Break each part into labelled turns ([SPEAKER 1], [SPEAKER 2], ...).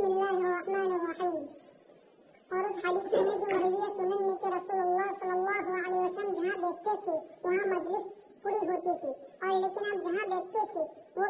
[SPEAKER 1] बिस्मिल्लाहिर्रहमानिर्रहीम। और उस हदीस में जो मरवी है सुनन में कि रसूलुल्लाह सल्लल्लाहु अलैहि वसल्लम जहाँ बैठते थे वहाँ मजलिस पूरी होती थी, और लेकिन आप जहाँ बैठते थे वो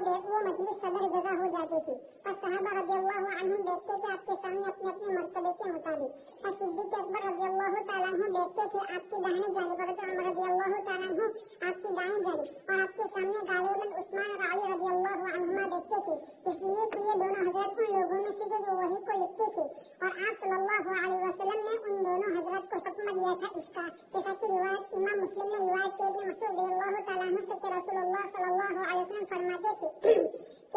[SPEAKER 1] मजलिस सदर जगह हो जाती थी। और सहाबा रज़ियल्लाहु अन्हुम बैठते थे आपके सामने अपने अपने मर्तबे के मुताबिक। और सिद्दीक़ अकबर रज़ियल्लाहु तआला अन्हु बैठते थे आपकी दाहिनी जानिब और उमर रज़ियल्लाहु तआला अन्हु आपकी दाईं जानिब, और आपके सामने गालिबन उस्मान और अली रज़ियल्लाहु अन्हुमा बैठते थे, इसलिए कि ये दोनों हजरत उन लोगों में से जो वही को लिखते थे, और आप सल्लल्लाहु अलैहि वसल्लम ने उन दोनों हजरत को हुक्म दिया था इसका, जैसा कि रिवायत इमाम मुस्लिम ने रिवायत की इब्न मसूद रज़ियल्लाहु तआला अन्हु से कि रसूलुल्लाह सल्लल्लाहु अलैहि वसल्लम फरमाते थे कि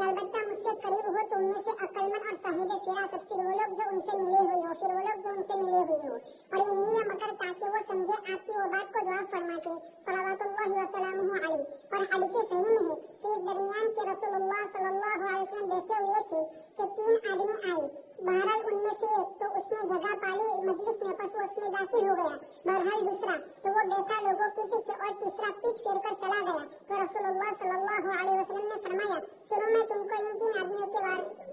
[SPEAKER 1] अलबत्ता मुझसे करीब हो तो उनमें से अक्लमंद और साहिब फिरासत फिर वो लोग जो उनसे मिले हुए हो, और ये मगर ताकि वो समझे आपकी वो बात को जवाब फरमाते सल्लल्लाहु वसल्लम अलैहि। और हदीस सही में है कि इस दरमियान के रसूलुल्लाह सल्लल्लाहु अलैहि वसल्लम बैठे हुए थे कि 3 आदमी आए, बहरहाल उनमें से एक तो उसने जगह पाली मजलिस में, बस वो उसमें दाखिल हो गया, बहरहाल दूसरा तो वो बैठा लोगों के पीछे, और तीसरा पीठ फेर कर चला गया। तो रसूलुल्लाह सल्लल्लाहु अलैहि वसल्लम ने फरमाया, सुनो मैं तुमको इन 3 आदमियों के बारे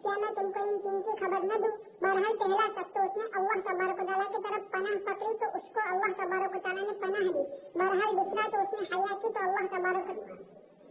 [SPEAKER 1] क्या मैं तुमको इन 3 की खबर न दूं? बहरहाल पहला सब तो उसने अल्लाह तबारक व तआला की तरफ पनाह पकड़ी तो उसको अल्लाह तबारक व तआला ने पनाह दी। बहरहाल दूसरा तो उसने हया की तो अल्लाह तबारक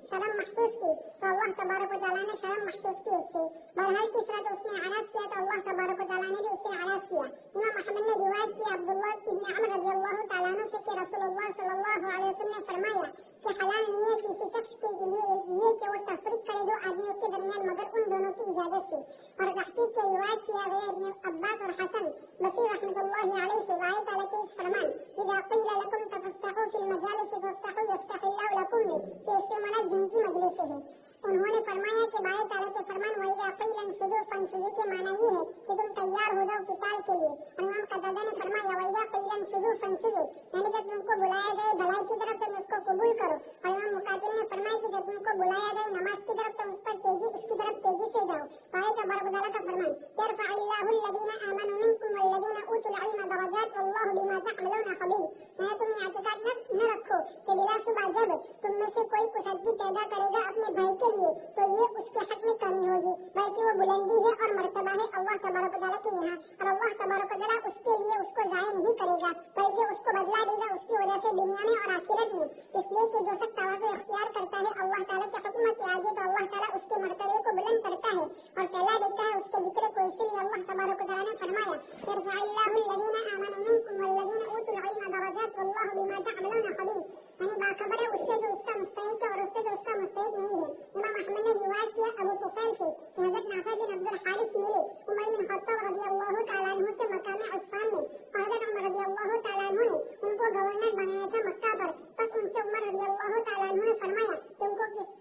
[SPEAKER 1] शर्म महसूस की तो अल्लाह तबारक व तआला ने शर्म महसूस की उससे। बहरहाल तीसरा तो उसने आराज किया तो अल्लाह तबारक व तआला ने भी उससे आराज किया। इमाम अहमद ने रिवायत की अब्दुल्लाह इब्न अमर रज़ियल्लाहु तआला अन्हु से कि रसूलुल्लाह सल्लल्लाहु अलैहि वसल्लम ने फरमाया कि हलाल नहीं है किसी शख्स के लिए ये कि वो तफरीक करे 2 आदमियों के दरमियान मगर उन दोनों की इजाजत से। और तहकीक के रिवायत किया गया इब्न अब्बास और हसन बसीर रहमतुल्लाहि अलैहि से वायत आला के इस फरमान इज़ा क़ीला लकुम तफस्सहू फिल मजालिस फफ्सहू यफ्सहिल्लाहु लकुम में कि इससे मना जिनकी मजलिस है। उन्होंने फरमाया कि बाय ताला के फरमान वहीदा क़ीलन सुजू फंसुजू के माना ये है कि तुम तैयार हो जाओ किताल के लिए। और इमाम कतादा ने फरमाया वहीदा क़ीलन सुजू फंसुजू यानी जब तुमको बुलाया जाए भलाई की तरफ तुम उसको कबूल करो। और इमाम मुकातिल ने फरमाया कि जब तुमको बुलाया जाए नमाज की तरफ तुम उसकी तरफ तेजी से जाओ। बाय तबारक व तआला का फरमान यरफ़अल्लाहु अल्लज़ीना आमनू मिनकुम वल्लज़ीना ऊतुल इल्मा दरजात वल्लाहु बिमा तअमलूना खबीर। यानी तुम ये एतकाद न रखो कि बिला शुबा जब तुम में से कोई कुशती पैदा करेगा अपने भाई के लिए तो ये उसके हक में कमी होगी, बल्कि वो बुलंदी है और मर्तबा है अल्लाह तबारक व तआला के यहाँ, और अल्लाह तबारक व तआला उसके लिए उसको ज़ाया नहीं करेगा बल्कि उसको बदला देगा उसकी वजह से दुनिया में और आखिरत में। इसलिए कि जो शख्स तवाज़ु इख्तियार करता है अल्लाह ताला के हुक्म के आगे तो अल्लाह ताला उसके मर्तबे को बुलंद करता है और फैला देता है उसके जिक्र को। इसीलिए अल्लाह तबारक व तआला ने फरमाया यरफ़अल्लाहु अल्लज़ीना आमनू मिनकुम वल्लज़ीना ऊतुल इल्मा दरजात वल्लाहु बिमा तअमलूना खबीर। यानी बाखबर है उससे जो इसका मुस्तहिक है और उससे जो उसका मुस्तहिक नहीं है। इमाम अहमद ने रिवायत किया अबू तुफैल से कि हज़रत नाफिअ बिन अब्दुल हारिस मिले उमर बिन खत्ताब रज़ियल्लाहु तआला अन्हु से मकाम उस्मान में, और हज़रत उमर रज़ियल्लाहु तआला अन्हु ने उनको गवर्नर बनाया था मक्का पर। बस उनसे उमर रज़ियल्लाहु तआला अन्हु ने फरमाया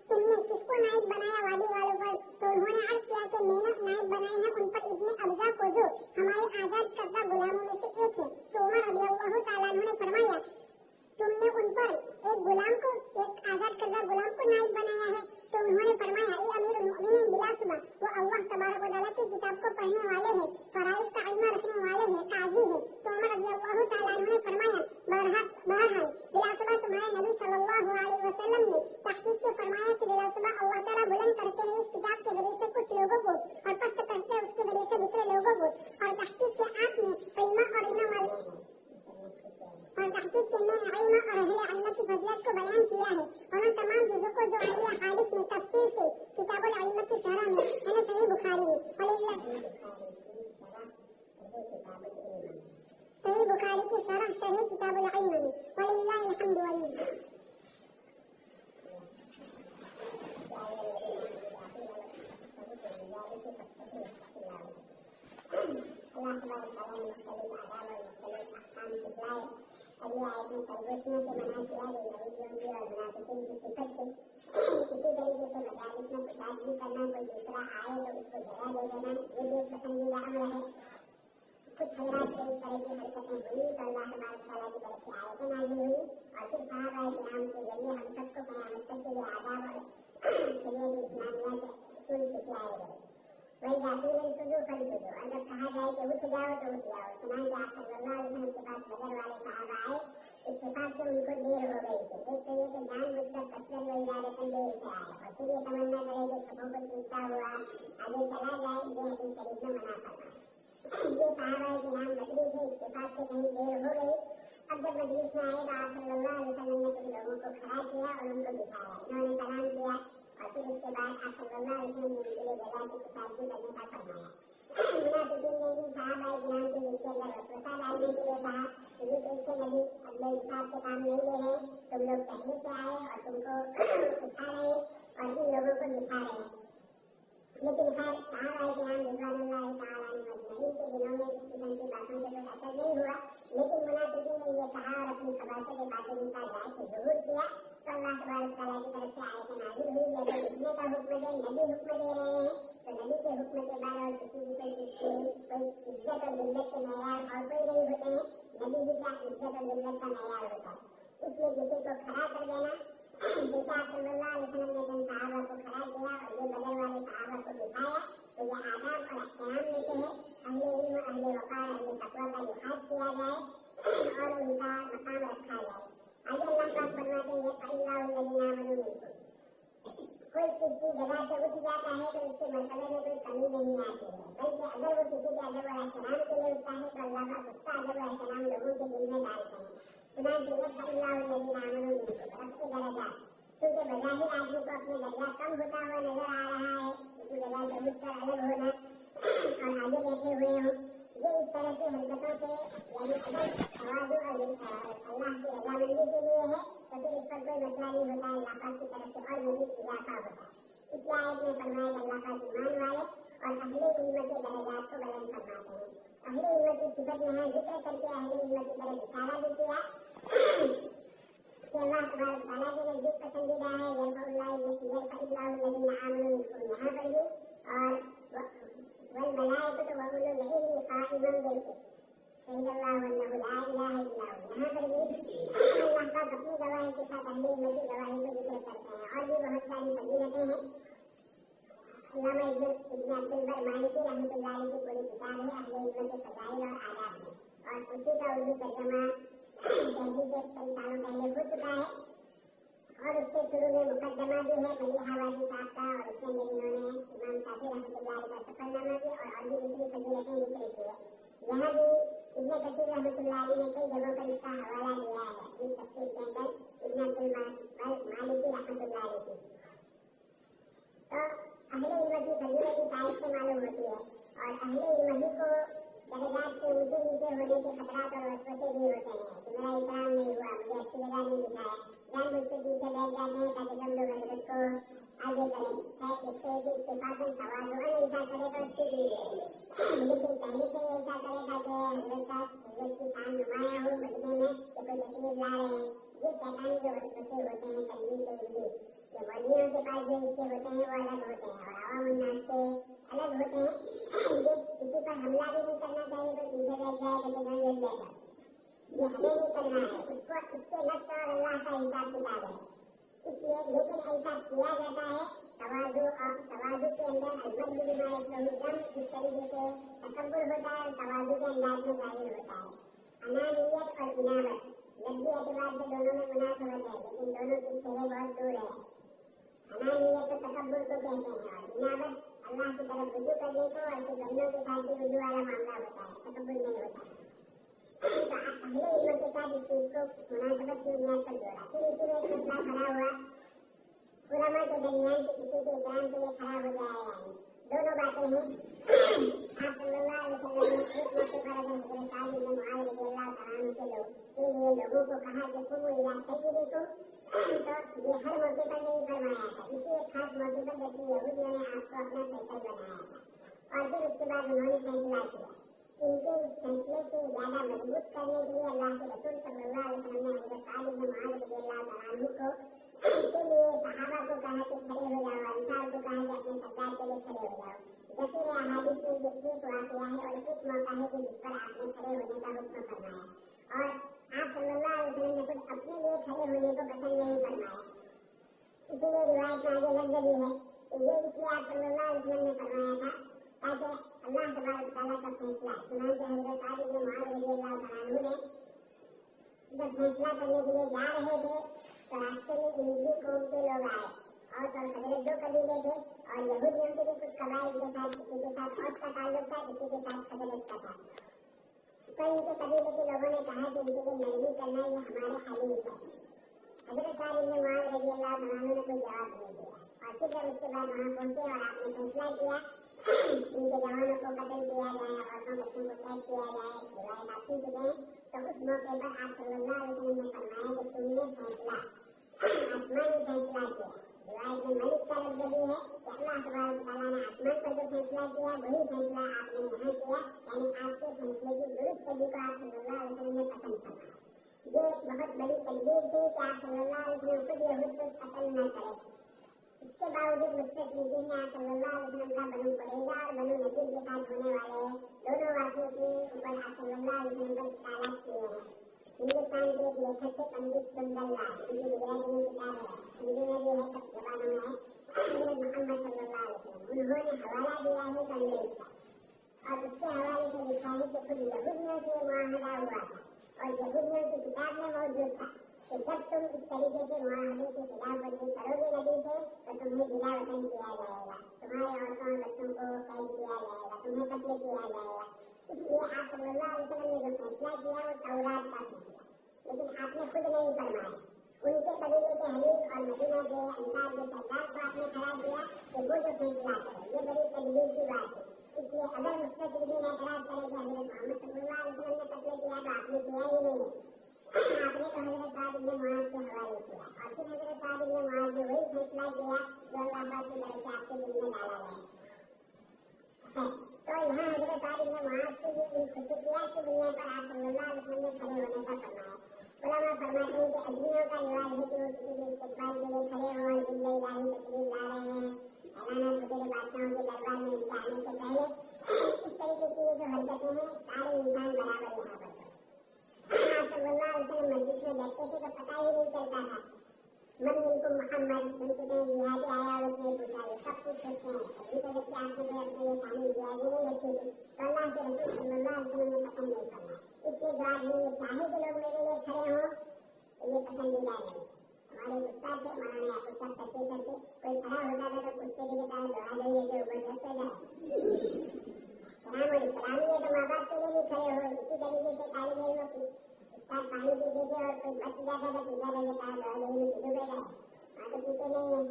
[SPEAKER 1] तुमने किसको नायब बनाया वादी वालों पर? तो उन्होंने अर्ज किया कि मैंने नायब बनाए हैं उन पर इब्ने अब्जा को जो हमारे आजाद करदा गुलामों में से एक है। तो उमर रज़ियल्लाहु तआला अन्हु ने फरमाया तुमने उन पर एक आजाद करदा गुलाम को नायब बनाया है? तो उन्होंने फरमाया ए अमीरुल मोमिनीन बिलाशुबा वो अल्लाह तबारक व तआला की किताब को पढ़ने वाले हैं, फराइज़ का इल्म रखने वाले हैं, काजी हैं। तो उमर रज़ियल्लाहु तआला अन्हु ने फरमाया बहरहाल बिलाशुबा तुम्हारे नबी सल्लल्लाहु अलैहि वसल्लम ने तहकीक के फरमाया कि बिलाशुबा अल्लाह ताला बुलंद करते हैं इस किताब के जरिए से कुछ लोगों को और पस्त करते हैं उसके जरिए से दूसरे लोगों को। और तहकीक के आपने इल्म और अहले इल्म की फज़ीलत को बयान किया है और उन तमाम चीज़ों को जो अहले हादिस में तफसील से किताबुल इल्म की शरह में यानी सही बुखारी में सही बुखारी की शरह सही किताबुल इल्म में वलिल्लाहिल हम्दु वल मिन्ना। अल्लाह तबारक व तआला ने मुख्तलिफ आदाब और मुख्तलिफ अहकाम सिखाए और ये आयत में तरबूतियों से मना किया जो यहूदियों की और मुनाफिकीन की सिफत थी। इसी तरीके से मजालिस में कुशादगी करना, कोई दूसरा आए तो उसको जगह दे देना, ये भी एक पसंदीदा अमल है। कुछ हज़रात से इस तरह की हरकतें हुई तो अल्लाह तबारक व तआला की तरफ से आयतें नाज़िल हुई और फिर सहाबा किराम के जरिए हम सबको क़यामत तक के लिए आदाब और शरीयत इस्लामिया के उसूल सिखलाए गए। वही जातीन सुजू फंसुजू, अगर कहा जाए कि उठ जाओ तो उठ जाओ। चुनांचे आप सल्लल्लाहु अलैहि वसल्लम के पास बदर वाले सहाबा आए इत्तेफाक से उनको देर हो गई थी। एक तो ये कि जान बुझकर कसरत व इरादतन देर से आए, और फिर ये तमन्ना करे कि सबों को चिंता हुआ आगे चला जाए, ये हदीस शरीफ में मना फरमाया। ये सहाबाए किराम बदरी थे, इत्तेफाक से कहीं देर हो गई। अब जब मजलिस में आए तो आप सल्लल्लाहु अलैहि वसल्लम ने कुछ लोगों को खड़ा किया और उनको बिठाया। इन्होंने सलाम किया और फिर उसके बाद आप सल्लल्लाहु अलैहि वसल्लम ने इनके लिए जगह की कुशादगी करने का फरमाया। मुनाफिकीन ने इन सहाबाए किराम के नीचे अंदर वसवसा डालने के लिए कहा कि ये कैसे नबी अब लोग इंसाफ से काम नहीं ले रहे, तुम लोग पहले से आए और तुमको उठा रहे और इन लोगों को दिखा रहे। लेकिन खैर सहाबाए किराम रिज़वानुल्लाह तआला अलैहिम अजमईन के दिलों में इस किस्म की बातों से कोई असर नहीं हुआ। लेकिन मुनाफिकीन ने ये कहा और अपनी खबासत बातिनी का जायज़ ज़रूर किया तो अल्लाह तबारक तआला की तरफ से आयत नाज़िल हुई कि अगर उठने का हुक्म दे, नबी हुक्म दे रहे हैं तो नबी के हुक्म के बाद और किसी की कोई इज्जत और जिल्लत के मेयार और कोई नहीं होते हैं। नबी ही का इज्जत और जिल्लत का मेयार होता है। इसलिए किसी को खड़ा कर देना, जैसा सल्लल्लाहु अलैहि वसल्लम ने जन सहाबा को खड़ा किया और ये बदल वाले सहाबा को दिखाया, तो ये आदाब और एहतराम में से है। अहले इल्म, अहले वक़ार, अहले तक़वा का लिहाज किया जाए और उनका मकाम रखा जाए। आगे अल्लाह पाक फरमाते हैं फ़इल्लाहु लज़ीना आमनू मिनकुम, कोई किसी जगह से उठ जाता है तो उसके मर्तबे में कोई कमी नहीं आती है, बल्कि अगर वो किसी के अदब और एहतराम के लिए उठता है तो अल्लाह पाक उसका अदब और एहतराम लोगों के दिल में डालते हैं। चुनांचे ये फ़इल्लाहु लज़ीना आमनू मिनकुम रफ़्ए दरजात, क्योंकि बज़ाहिर आदमी को अपने दर्जा कम होता हुआ नजर आ रहा है, किसी जगह से उठकर अलग होना और आगे बैठे हुए हों, ये इस तरह की हरकतों से यानी अदब तवाज़ु और अल्लाह की रज़ामंदी के लिए है, तो फिर इस पर कोई मसला नहीं होता, अल्लाह पाक की तरफ से और मज़ीद इजाफा होता है। इसलिए आयत में फरमाया कि अल्लाह पाक ईमान वाले और अहले इल्म के दर्जात को बुलंद फरमाते हैं। अहले इल्म की सिफत यहाँ जिक्र करके अहले इल्म की तरफ इशारा भी किया कि अल्लाह तबारक तआला के नज़दीक पसंदीदा है यरफ़उल्लाहु लज़ीना आमनू मिनकुम, यहाँ पर भी और वल मलाइकतु व उलुल इल्मि क़ाइमन बिल क़िस्त, शहीदल्लाहु अन्नहु ला इलाहा इल्ला हु। यहाँ पर भी अल्लाह पाक अपनी गवाही के साथ अहले इल्म की गवाही को जिक्र करते हैं। और भी बहुत सारी फजीलतें हैं। अल्लामा इब्न अब्दुल बर मालिकी रहमतुल्लाह अलैह की पूरी किताब है अहले इल्म के फ़ज़ाइल और आदाब में, और उसी का उर्दू तर्जुमा तहरीर से कई सालों पहले हो चुका है। और उसके शुरू में मुकदमा भी है मलिहा वाली साहब का, और उसके अंदर इन्होंने इमाम शाफी रहमतुल्लाह अलैह का सफरनामा भी और भी दूसरी फजीलतें जिक्र की है। यहाँ भी इब्न कसीर रहमतुल्लाह अलैह ने कई जगहों पर इसका हवाला लिया है अपनी तफसीर के अंदर इब्न अब्दुल बर मालिकी रहमतुल्लाह अलैह की। तो अहले इल्म की फजीलत इस आयत से मालूम होती है, और अहले इल्म ही को दर्जात के ऊंचे नीचे होने के खतरात और वसवसे भी होते हैं कि मेरा इकराम नहीं हुआ, मुझे अच्छी जगह नहीं दिखाया, जानबूझ के पीछे बैठ जाते हैं ताकि हम लोग हजरत को आगे करें। इससे कि इत्तेफाकन तवाज़ुअन ऐसा करे तो अच्छी चीज़ है, लेकिन पहले से ऐसा करे ताकि हजरत की शान नुमाया हो बदले में कि कोई तस्वीर ला रहे हैं। ये शैतानी जो वसवसे होते हैं तल्बीस इब्लीस, ये मौलवियों के पास जो इसके होते हैं वो अलग होते हैं और आवाम उन्नास के अलग होते हैं। ये किसी पर हमला भी नहीं करना चाहिए तो पीछे बैठ जाए तो जगह मिल जाएगा, ये हमें नहीं करना है, उसको उसके नफ्स और अल्लाह का हिसाब किताब है। इसलिए लेकिन ऐसा किया जाता है तवाज़ु, और तवाज़ु के अंदर अलमद बिमा यस्लहुल जिस तरीके से तकब्बुर होता है तवाज़ु के अंदाज में जाहिर होता है। अनानियत और इनाबत लफ्ज़ी एतबार से दोनों में मुनासबत है, लेकिन दोनों की छेड़े बहुत दूर है। अनानियत तो तकब्बुर को कहते हैं और इनाबत अल्लाह की तरफ रुजू करने को, और फिर बंदों के साथ भी रुजू वाला मामला होता है, तकब्बुर नहीं होता। तो अहले इल्म के साथ इस चीज को मुनासबत की बुनियाद पर जोड़ा। फिर इसी में एक मसला खड़ा हुआ उलमा के दरमियान कि किसी के इकराम के लिए खड़ा हो जाए, यानी दोनों बातें हैं। आप सल्लल्लाहु अलैहि वसल्लम ने एक मौके पर अगर हज़रत साद इब्न मुआज़ रज़ियल्लाहु तआला अन्हु के लिए लोगों को कहा कि कुमू इला सय्यिदिकुम, तो ये हर मौके पर नहीं फरमाया था, इसी एक खास मौके पर जबकि यहूदियों ने आपको अपना फैसल बनाया था, और फिर उसके बाद उन्होंने फैसला किया। इनके इस फैसले से ज्यादा मजबूत करने के लिए अल्लाह के रसूल सल्लल्लाहु अलैहि वसल्लम ने हज़रत साद इब्न मुआज़ रज़ियल्लाहु तआला अन्हु को के लिए सहाबा को कहा कि खड़े हो जाओ, अंसार को कहा कि अपने सरदार के लिए खड़े हो जाओ। ज़कीर अहादीस में ये एक वाक़या है और एक मौका है कि जिस पर आपने खड़े होने का हुक्म फरमाया, और आप सल्लल्लाहु अलैहि वसल्लम ने खुद अपने लिए खड़े होने को पसंद नहीं फरमाया। इसीलिए रिवायत में आगे लफ्ज़ भी है कि ये इसलिए आप सल्लल्लाहु अलैहि वसल्लम ने फरमाया था ताकि अल्लाह तबारक तआला का फैसला, चुनांचे हज़रत साद इब्न मुआज़ रज़ियल्लाहु तआला अन्हु ने जब फैसला करने के लिए जा रहे थे तो रास्ते में इनकी कौम के लोग आए। औस और खजरत दो कबीले थे और यहूदियों के भी कुछ कबाइल के साथ, किसी के साथ औस का ताल्लुक था, किसी के साथ खजरत का था। तो इनके कबीले के लोगों ने कहा कि इनके लिए नरमी करना ये हमारे खलीफ है। हजरत साद इब्न मुआज़ रज़ियल्लाहु अन्हु ने कोई जवाब नहीं दिया और फिर जब उसके बाद वहाँ पहुंचे और आपने फैसला किया इनके जवानों को कत्ल किया जाए, औरतों बच्चों को कैद किया जाए, रिवायत आप सुन चुके हैं। तो उस मौके पर आप सल्लल्लाहु अलैहि वसल्लम ने फरमाया कि तुमने फैसला आसमानी फैसला किया। रिवायत में मलिक का लफ्ज़ भी है कि अल्लाह तबारक व तआला ने आसमान पर जो फैसला किया वही फैसला आपने यहाँ किया, यानी आपके फैसले की दुरुस्त तरीका आप सल्लल्लाहु अलैहि वसल्लम ने पसंद फरमाया। ये एक बहुत बड़ी तकदीर थी कि आप सल्लल्लाहु अलैहि वसल्लम खुद यहूद को कत्ल न करें। इसके बावजूद मुस्तशरिकीन ने आप सल्लल्लाहु अलैहि वसल्लम का बनु कुरैज़ा और बनु नज़ीर के साथ होने वाले दोनों वाक़ये के ऊपर आप सल्लल्लाहु अलैहि वसल्लम पर इस्तालात किए हैं। हिंदुस्तान के एक लेखक थे पंडित सुंदरलाल, उनकी गुजराती में किताब है, हिंदी में भी है, सब जबानों में है, हज़रत मोहम्मद सल्लल्लाहु अलैहि वसल्लम। उन्होंने हवाला दिया है अंग्रेज का और उसके हवाले से लिखा है कि खुद यहूदियों से मुआहदा हुआ था और यहूदियों की किताब में मौजूद था कि जब तुम इस तरीके से मुआहदे की खिलाफवर्जी करोगे नबी से तो तुम्हें जिला वतन किया जाएगा, तुम्हारे औरतों और बच्चों को कैद किया जाएगा, तुम्हें कत्ल किया जाएगा। इसलिए आप सल्लल्लाहु अलैहि वसल्लम ने जो फैसला किया वो तौरात का फैसला, लेकिन आपने खुद नहीं फरमाया। उनके कबीले के हलीफ और मदीना के अंसार के सरदार को आपने खड़ा किया कि वो जो फैसला करे। ये बड़ी तकदीर की बात है। इसलिए अगर मुस्तशरिकीन एतराज़ करें कि हज़रत मोहम्मद सल्लल्लाहु अलैहि वसल्लम ने कत्ल किया तो आपने किया ही नहीं, आपने तो हज़रत साद इब्न मुआज़ के हवाले किया और फिर हज़रत साद इब्न मुआज़ ने वही फैसला किया जो अल्लाह पाक की तरफ से आपके दिल में डाला गया है। तो यहाँ हज़रत साद इब्न मुआज़ की इन खुसूसियात की बुनियाद पर आप सल्लल्लाहु अलैहि वसल्लम ने खड़े होने का फरमाया। उलमा फरमाते हैं कि अजमियों का रिवाज है कि वो किसी के इस्तिक़बाल के लिए खड़े हों और बिल्ले इलाही तस्लीम ला रहे हैं, ऐलाना फतेह बादशाहों के दरबार में इनके आने से पहले। इस तरीके की ये जो हरकतें हैं सारे इंसान बराबर यहाँ पर आप सल्लल्लाहु अलैहि वसल्लम मस्जिद में बैठते थे तो पता ही नहीं चलता था मन मिनकुम मोहम्मद सुन चुके हैं, जिहादी आया और उसने पूछा ये सब कुछ होते हैं। अभी तो जबकि आपने कोई अपने ये शामिल जिहादी नहीं रखी थी तो अल्लाह के रसूल सल्लल्लाहु अलैहि वसल्लम ने पसंद नहीं करना। इसलिए जो आदमी ये चाहे कि लोग मेरे लिए खड़े हों तो ये पसंदीदा नहीं। हमारे उस्ताद थे मौलाना याकूब साहब करते करते कोई खड़ा होता था तो कुत्ते की तरह दौड़ा दौड़ी के ऊपर चढ़ते जाए। सलाम और इस्लामी है तो माँ बाप के लिए भी खड़े हो। इसी तरीके से तालिब इल्म की उस्ताद पानी पीते थे और कोई बच जाता था पीता रह जाता है दौड़ा दौड़ी में पीछे बैठा वहाँ तो पीते नहीं है।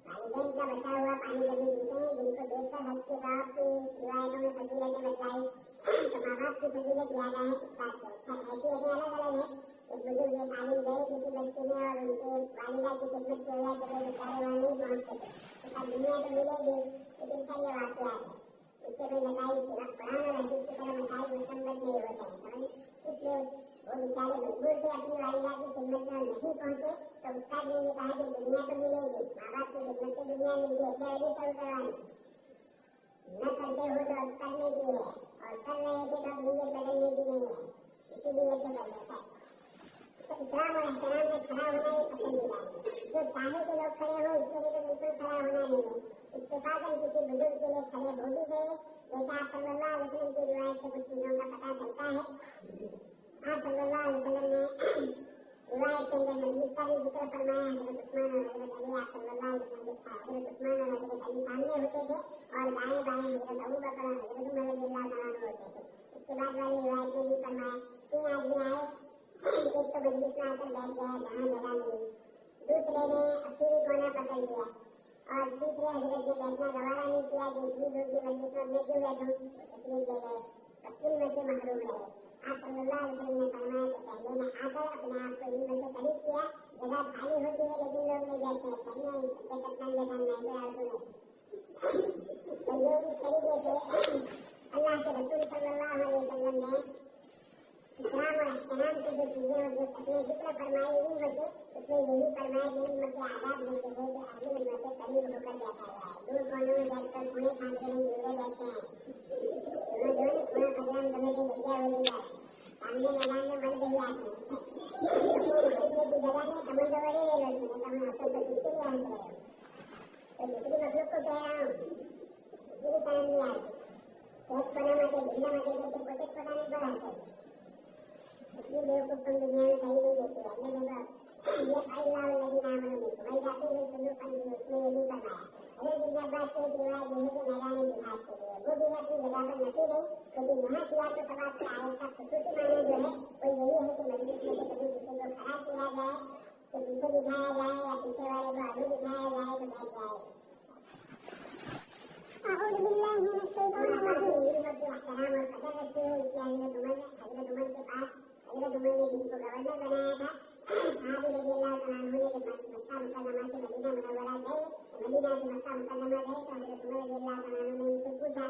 [SPEAKER 1] वालिदैन का बचा हुआ पानी कभी पीते हैं जिनको देखकर हज के साहब की रिवायतों में फजीलतें बतलाई तो माँ बाप की फजीलत ज्यादा है उस्ताद से। हैसियतें अलग अलग है। एक बुजुर्ग तालीम गए किसी बस्ती में और उनके वालिदा की खिदमत की वजह से वो बेचारे वहाँ नहीं पहुँच सके। तो दुनिया तो मिलेगी लेकिन फिर ये वाक़या है इससे कोई नताइज कुरान और हदीस की तरह नताइज मुस्तंबत नहीं होते हैं। इसलिए वो बेचारे मजबूर थे अपनी वालिदा की खिदमत में और नहीं पहुँचे तो उस्ताद ने ये कहा कि दुनिया तो मिलेगी, माँ बाप की खिदमत से दुनिया मिलती है, क्या वजह से करवानी न करते हो तो अब करने की है और कर रहे थे तो अब नीयत बदलने की नहीं है, इसीलिए तो कर लेता है। तो इस्लाम और एहतराम में खड़ा होना ही पसंदीदा है। जो चाहे कि लोग खड़े हो इसके लिए तो बिल्कुल खड़ा होना नहीं है। इत्तेफाकन किसी बुजुर्ग के लिए खड़े हो भी गए जैसा आप सल्लल्लाहु अलैहि वसल्लम की रिवायत से कुछ चीजों का पता चलता है। आप सल्लल्लाहु अलैहि वसल्लम ने रिवायत के अंदर मस्जिद का भी जिक्र फरमाया। हज़रत उस्मान और हज़रत अली आप सल्लल्लाहु अलैहि वसल्लम के साथ हज़रत उस्मान और हज़रत अली सामने होते थे और दाएं बाएं हज़रत अबू बकर और हज़रत उमर रज़ियल्लाहु तआला अन्हु होते थे। इसके बाद वाली रिवायत में भी फरमाया 3 आदमी आए, एक तो मजलिस में आकर बैठ गया जहाँ जगह मिली, दूसरे ने अखीरी कोना पकड़ लिया और तीसरे हजरत ने बैठना गवारा नहीं किया कि इतनी दूर की मजलिस में मैं क्यों बैठूं, तस्लीम ले गए, तस्लीम में से महरूम रहे। आप सल्लल्लाहु अलैहि वसल्लम ने फरमाया कि पहले ने आकर अपने आप को इल्म से करीब किया, जगह खाली होती है लेकिन लोग नहीं बैठते हैं, सबने बेकतन देखा नहीं तो यार तो ये इस तरीके से अल्लाह के रसूल सल्लल्लाहु अलैहि वसल्लम ने इस्लाम और एहतराम की जो चीजें और जो सपने जिक्र फरमाए इल्म के, उसमें यही फरमाया कि इल्म के आदाब में से है कि अहले इल्म से करीब होकर बैठा हुआ है। दूर कोनों में बैठकर कुएं खानते हैं, जीवरे बैठते हैं, जो ने कुएं खजरान तुम्हें के भैया हो नहीं जाए, सामने मैदान में मर गई आते हैं हंसने की जगह नहीं, कमल तो बड़े ले लो तुम्हें कमल हंसो तो किसके लिए हंस रहे हो। तो दूसरी मखलूक को कह रहा हूँ मेरी समझ नहीं आती, एक कोना में भिन्न मजे के पोते पकाने पर हंसो اتنی بیوقوف تم دنیا میں صحیح نہیں دیتی ہے. اللہ نے یہ اللہ الذین آمنوا منکم وإذا قیل انفروا فانفروا اس میں یہ نہیں فرمایا. حضرت ابن عباس کی ایک روایت یہ ہے کہ میدان جہاد کے لیے وہ بھی اپنی جگہ پر نفی نہیں، لیکن یہاں کیا تو ثواب پر آیت کا خصوصی معنی جو ہے وہ یہی ہے کہ مجلس میں سے کبھی کسی کو کھڑا کیا جائے کہ پیچھے دکھایا جائے یا پیچھے والے کو آگے دکھایا جائے تو بیٹھ جائے. اعوذ باللہ من الشیطان الرجیم. یہی وقت احترام اور قدر رکھتے ہیں اس لیے حضرت عمر کے پاس حضرت عمر نے جن کو گورنر بنایا تھا صحابی رضی اللہ تعالیٰ عنہ نے جب مکہ مکرمہ سے مدینہ منورہ گئے، مدینہ سے مکہ مکرمہ گئے تو حضرت عمر رضی اللہ تعالیٰ عنہ نے ان سے پوچھا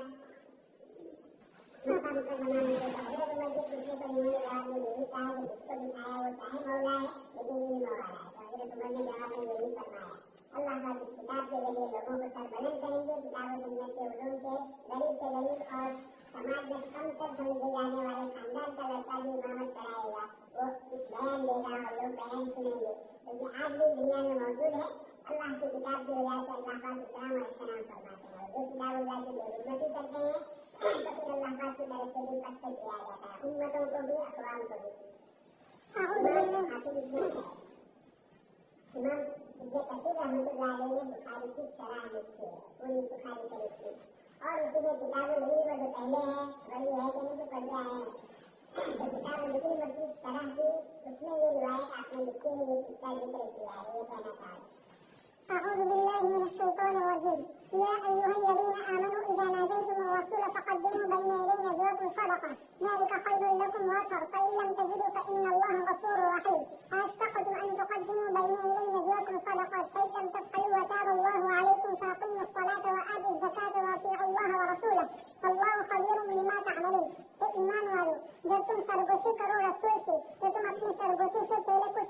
[SPEAKER 1] مکہ مکرمہ میں تو حضرت عمر کے پوچھنے پر انہوں نے جواب میں یہی کہا کہ جس کو دکھایا وہ چاہے مولا ہے لیکن یہی مولا ہے. تو حضرت عمر نے جواب میں یہی فرمایا اللہ پاک اس کتاب کے ذریعے لوگوں کو سر بلند کریں گے، کتاب و سنت کے علوم سے غریب اور سماج میں کم تر سمجھے جانے والے خاندان کا لڑکا بھی امامت کرائے گا، وہ بیان دے گا اور لوگ بیان سنیں گے. تو یہ آج بھی دنیا میں موجود ہے. اللہ کی کتاب کی وجہ سے اللہ پاک اکرام اور احترام فرماتے ہیں. جو کتاب اللہ کی بے حرمتی کرتے ہیں تو پھر اللہ پاک کی طرف سے بھی پکڑ کیا جاتا ہے، امتوں کو بھی اقوام کو بھی. امام ابن کثیر رحمۃ اللہ علیہ نے بخاری کی شرح لکھی ہے، پوری بخاری شریف کی، اور اسی میں کتاب العلم جو پہلے ہے اگر یہ ہے کہ نہیں تو پڑھ رہا ہے تو کتاب العلم کی شرح کی اس میں یہ روایت آپ نے لکھی ہے، یہ کس کا ذکر کیا ہے، یہ کہنا چاہ رہا ہے. اعوذ باللہ من الشیطان الرجیم. یا ایھا الذین آمنوا اذا ناجیتم الرسول فقدموا بین یدی نجواکم صدقہ ذلک خیر لکم واطہر فإن لم تجدوا فإن اللہ غفور رحیم. أأشفقتم أن تقدموا بين يدي نجواكم صدقات فإن لم تفعلوا وتاب الله عليكم فأقيموا الصلاة وآتوا الزكاة وأطيعوا الله ورسوله والله خبير بما تعملون. اے ایمان والو، جب تم سرگوشی کرو رسول سے تو تم اپنی سرگوشی سے پہلے کچھ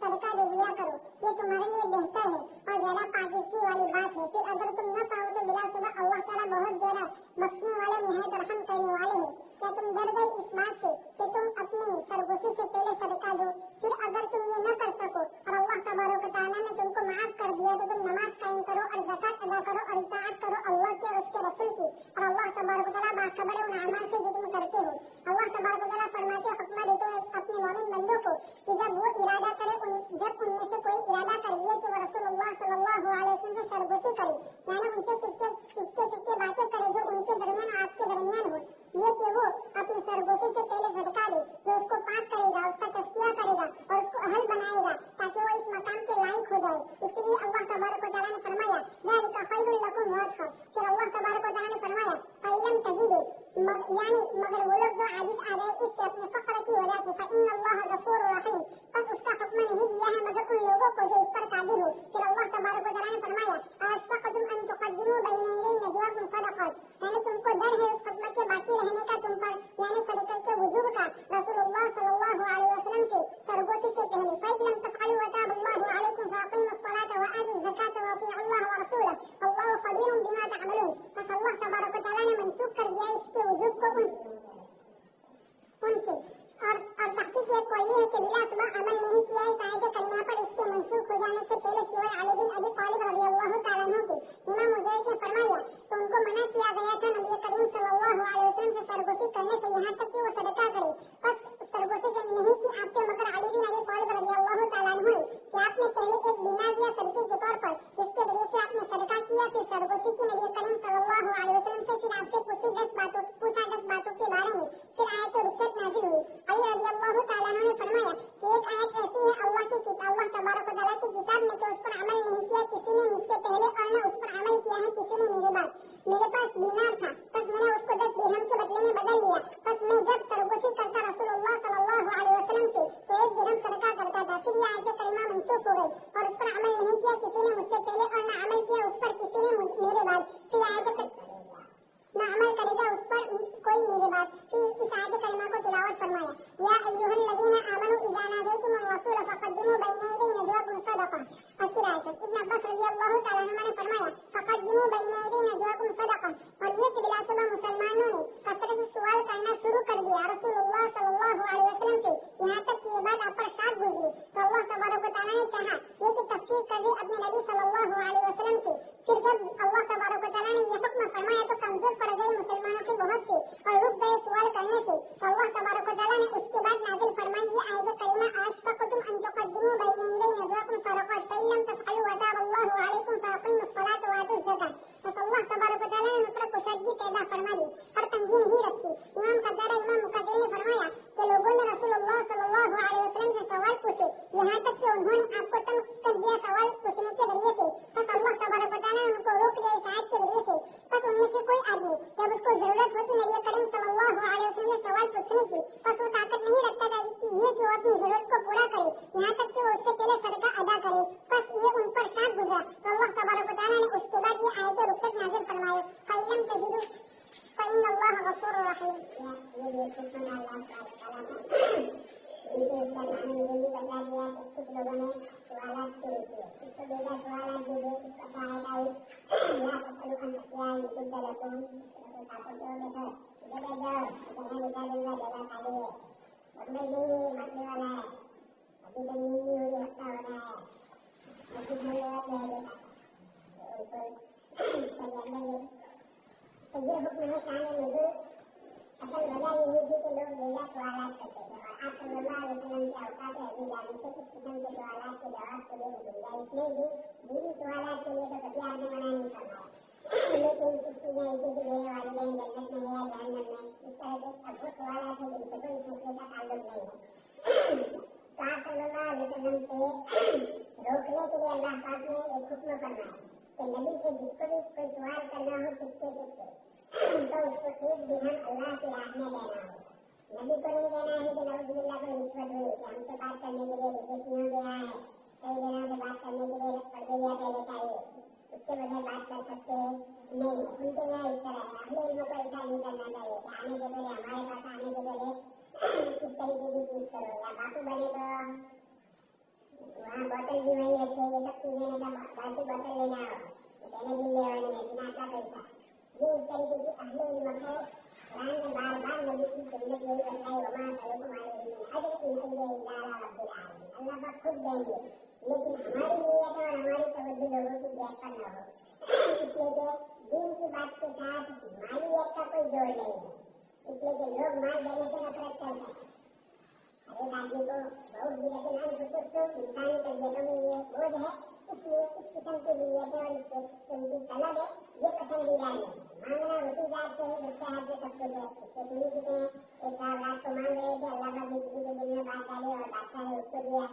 [SPEAKER 1] صدقہ دے دیا کرو، یہ تمہارے لیے بہتر ہے اور زیادہ پاکیزگی والی بات ہے. پھر اگر تم نہ پاؤ تو بلا شبہ اللہ تعالیٰ بہت زیادہ بخشنے والے نہایت رحم کرنے والے ہیں. کیا تم ڈر گئے اس بات سے کہ تم اپنی سرگوشی سے پہلے صدقہ دو؟ پھر اگر تم یہ نہ کر سکو اور اللہ تبارک و تعالیٰ نے تم کو معاف کر دیا تو تم نماز قائم کرو اور زکات ادا کرو اور اطاعت کرو اللہ کے اور اس کے رسول کی، اور اللہ تبارک و تعالیٰ باخبر ہے ان اعمال سے جو تم کرتے ہو. اللہ تبارک و تعالیٰ فرماتے حکم دیتے ہیں اپنے مومن بندوں کو کہ جب وہ ارادہ کرے جب ان میں سے کوئی ارادہ کر لے کہ وہ رسول اللہ صلی اللہ علیہ وسلم سے سرگوشی کرے، یعنی ان سے چپکے باتیں کرے جو ان کے درمیان اور آپ کے درمیان ہو، یہ کہ وہ اپنی سرگوشی سے پہلے صدقہ دے جو اس کو پاک کرے گا، اس کا تزکیہ کرے گا اور اس کو اہل بنائے گا تاکہ وہ اس مقام کے لائق ہو جائے. اس لیے اللہ تبارک و تعالیٰ نے فرمایا ذالک خیر لکم واطہر. پھر اللہ تبارک و تعالیٰ نے فرمایا فإن تجدوا، یعنی مگر وہ لوگ جو عاجز آ گئے اس سے اپنے فقر کی وجہ سے، فإن اللہ غفور رحیم، بس اس کا حکم نہیں دیا ہے مگر ان لوگوں کو جو اس پر قادر ہو. پھر اللہ تبارک و تعالیٰ نے فرمایا أأشفقتم أن تقدموا بين يدي نجواکم صدقات، یعنی تم کو ڈر ہے اس خطبہ کے باقی رہنے کا تم پر، یعنی صدقے کے وجوب کا رسول اللہ صلی اللہ علیہ وسلم سے سرگوشی سے پہلے. فإن لم تفعلوا وتاب الله عليكم فأقيموا الصلاة وآتوا الزكاة وأطيعوا الله ورسوله والله خبير بما تعملون. بس اللہ تبارک و تعالیٰ نے منسوخ کر دیا اس کے وجوب کو ان سے، اور تحقیق ایک قولی ہے کہ بلا شبہ عمل نہیں کیا اس آیت کریمہ پر اس کے منسوخ ہو جانے سے پہلے سوائے علی بن ابی طالب رضی اللہ تعالیٰ عنہ کے. امام مجاہد نے فرمایا تو ان کو منع کیا گیا تھا نبی کریم صلی اللہ علیہ وسلم سے سرگوشی کرنے سے یہاں تک کہ وہ صدقہ کرے. بس سرگوشی سے نہیں کی آپ سے مگر علی بن ابی طالب رضی اللہ تعالیٰ عنہ کہ آپ نے پہلے ایک دینار دیا صدقے کے طور پر جس کے ذریعے سے آپ نے صدقہ کیا، پھر سرگوشی کی نبی کریم صلی اللہ علیہ وسلم سے، پھر آپ سے پوچھا 10 باتوں کے بارے میں، پھر آیت رخصت نازل ہوئی. علی رضی اللہ تعالیٰ عنہ نے فرمایا کہ ایک آیت ایسی ہے اللہ تبارک و تعالیٰ کی کتاب میں کہ اس پر عمل نہیں کیا کسی نے مجھ سے پہلے اور نہ اس پر عمل کیا ہے کسی نے میرے بعد. میرے پاس دینار تھا بس میں نے اس کو 10 درہم کے بدلے میں بدل لیا. بس میں جب سرگوشی کرتا رسول اللہ صلی اللہ علیہ وسلم سے تو 1 درہم صدقہ کرتا تھا. پھر یہ آیت کریمہ منسوخ ہو گئی اور اس پر عمل نہیں کیا کسی نے مجھ سے پہلے اور نہ عمل کیا اس پر کسی نے میرے بعد. پھر آیت نہ عمل کرے گا اس پر کوئی میرے بعد. پھر اس آیت کریمہ کو تلاوت فرمایا یا ایھا الذین آمنوا اذا ناجیتم الرسول فقدموا بین یدی نجواکم صدقہ. اخر آیت ابن عباس رضی اللہ تعالیٰ عنہ نے فرمایا فقدموا بین یدی نجواکم صدقہ، اور یہ کہ بلا شبہ مسلمانوں نے کثرت سے سوال کرنا شروع کر دیا رسول اللہ صلی اللہ علیہ وسلم سے یہاں تک کہ یہ بات آپ پر شاد گزری. تو اللہ تبارک و تعالیٰ نے چاہا یہ کہ تفسیر کر دی اپنے نبی صلی اللہ علیہ وسلم سے. پھر جب اللہ تبارک و تعالیٰ نے یہ حکم فرمایا تو کمزور پڑ گئے مسلمانوں سے بہت سے اور رک گئے سوال کرنے سے. تو اللہ تبارک و تعالیٰ نے اس کے بعد ये खुद में अल्लाह ताला इनके ऊपर कानून भी बता दिया कि कुछ लोगों ने सवालात शुरू किए, इसको बेटा सवालात दीजिए, इसका फायदा अल्लाह तसल्लु अन अशियाइन कुद्दलकुम ताकतों में है, जगह जाओ जगह निकाल दूंगा, जगह खाली है, बंबई नहीं मरने वाला है, अभी तक नींद नहीं हुई, हफ्ता हो रहा है, अभी होने वाले हैं बेटा तो ये हुक्म है शान नुज़ूल। असल वजह यही थी कि लोग बेजा सवालात करते थे और आप सल्लल्लाहु अलैहि वसल्लम के औकात अज़ीज़ान से इस किस्म के सवालात के जवाब के लिए गुंजाइश नहीं दी। दीनी सवालात के लिए तो कभी आपने मना नहीं फरमाया, लेकिन कुछ चीजें ऐसी कि मेरे वालिदैन जन्नत में या जहन्नम में, इस तरह के अब वो सवालात है जिनसे कोई इस मसले का ताल्लुक नहीं है। तो आप सल्लल्लाहु अलैहि वसल्लम से रोकने के लिए अल्लाह पाक ने एक हुक्म फरमाया कि नबी से जिसको भी कोई सवाल करना हो चुपके चुपके तो उसको एक दिरहम अल्लाह की राह में देना होगा। नबी को नहीं देना है कि नऊज़ुबिल्लाह कोई रिश्वत हुई कि हमसे बात करने के लिए कुर्सियों गया है, कई जनों से बात करने के लिए रुपया पहले चाहिए, उसके बगैर बात कर सकते नहीं। उनके यहाँ इस तरह है, अगले इल्मों को ऐसा नहीं करना चाहिए कि आने से पहले हमारे पास आने से पहले किस तरीके की चीज करो, या बापू बने तो वहाँ बोतल भी वही रखे, ये सब चीजें मतलब बाल्टी बोतल लेना हो पहले बिल लेवानी है बिना का पैसा। ये इस तरीके की अहले इल्म को कुरान ने बार बार नबी की सुन्नत यही बताई, वमा सलकुम अलैहि मिन अज्र इन अज्रिया इल्ला अला रब्बिल आलमीन, अल्लाह पाक खुद देंगे, लेकिन हमारी नीयत और हमारी तवज्जो लोगों की गैप पर न हो। इसलिए कि दीन की बात के साथ मालियत का कोई जोड़ नहीं है, इसलिए कि लोग माल देने से नफरत करते हैं। हर एक आदमी को बहुत बिरतिन इंसानी तबीयतों में ये बोझ है, इसलिए इस किस्म की नीयतें और इस किस्म की तलब है ये पसंदीदा नहीं। मांगना उसी बात से है जिससे हाथ में सब कुछ है, उससे सुनी चुके हैं। एक साहब रात को मांग रहे थे, अल्लाह पाक ने किसी के दिल में बात डाली और बादशाह ने उसको दिया,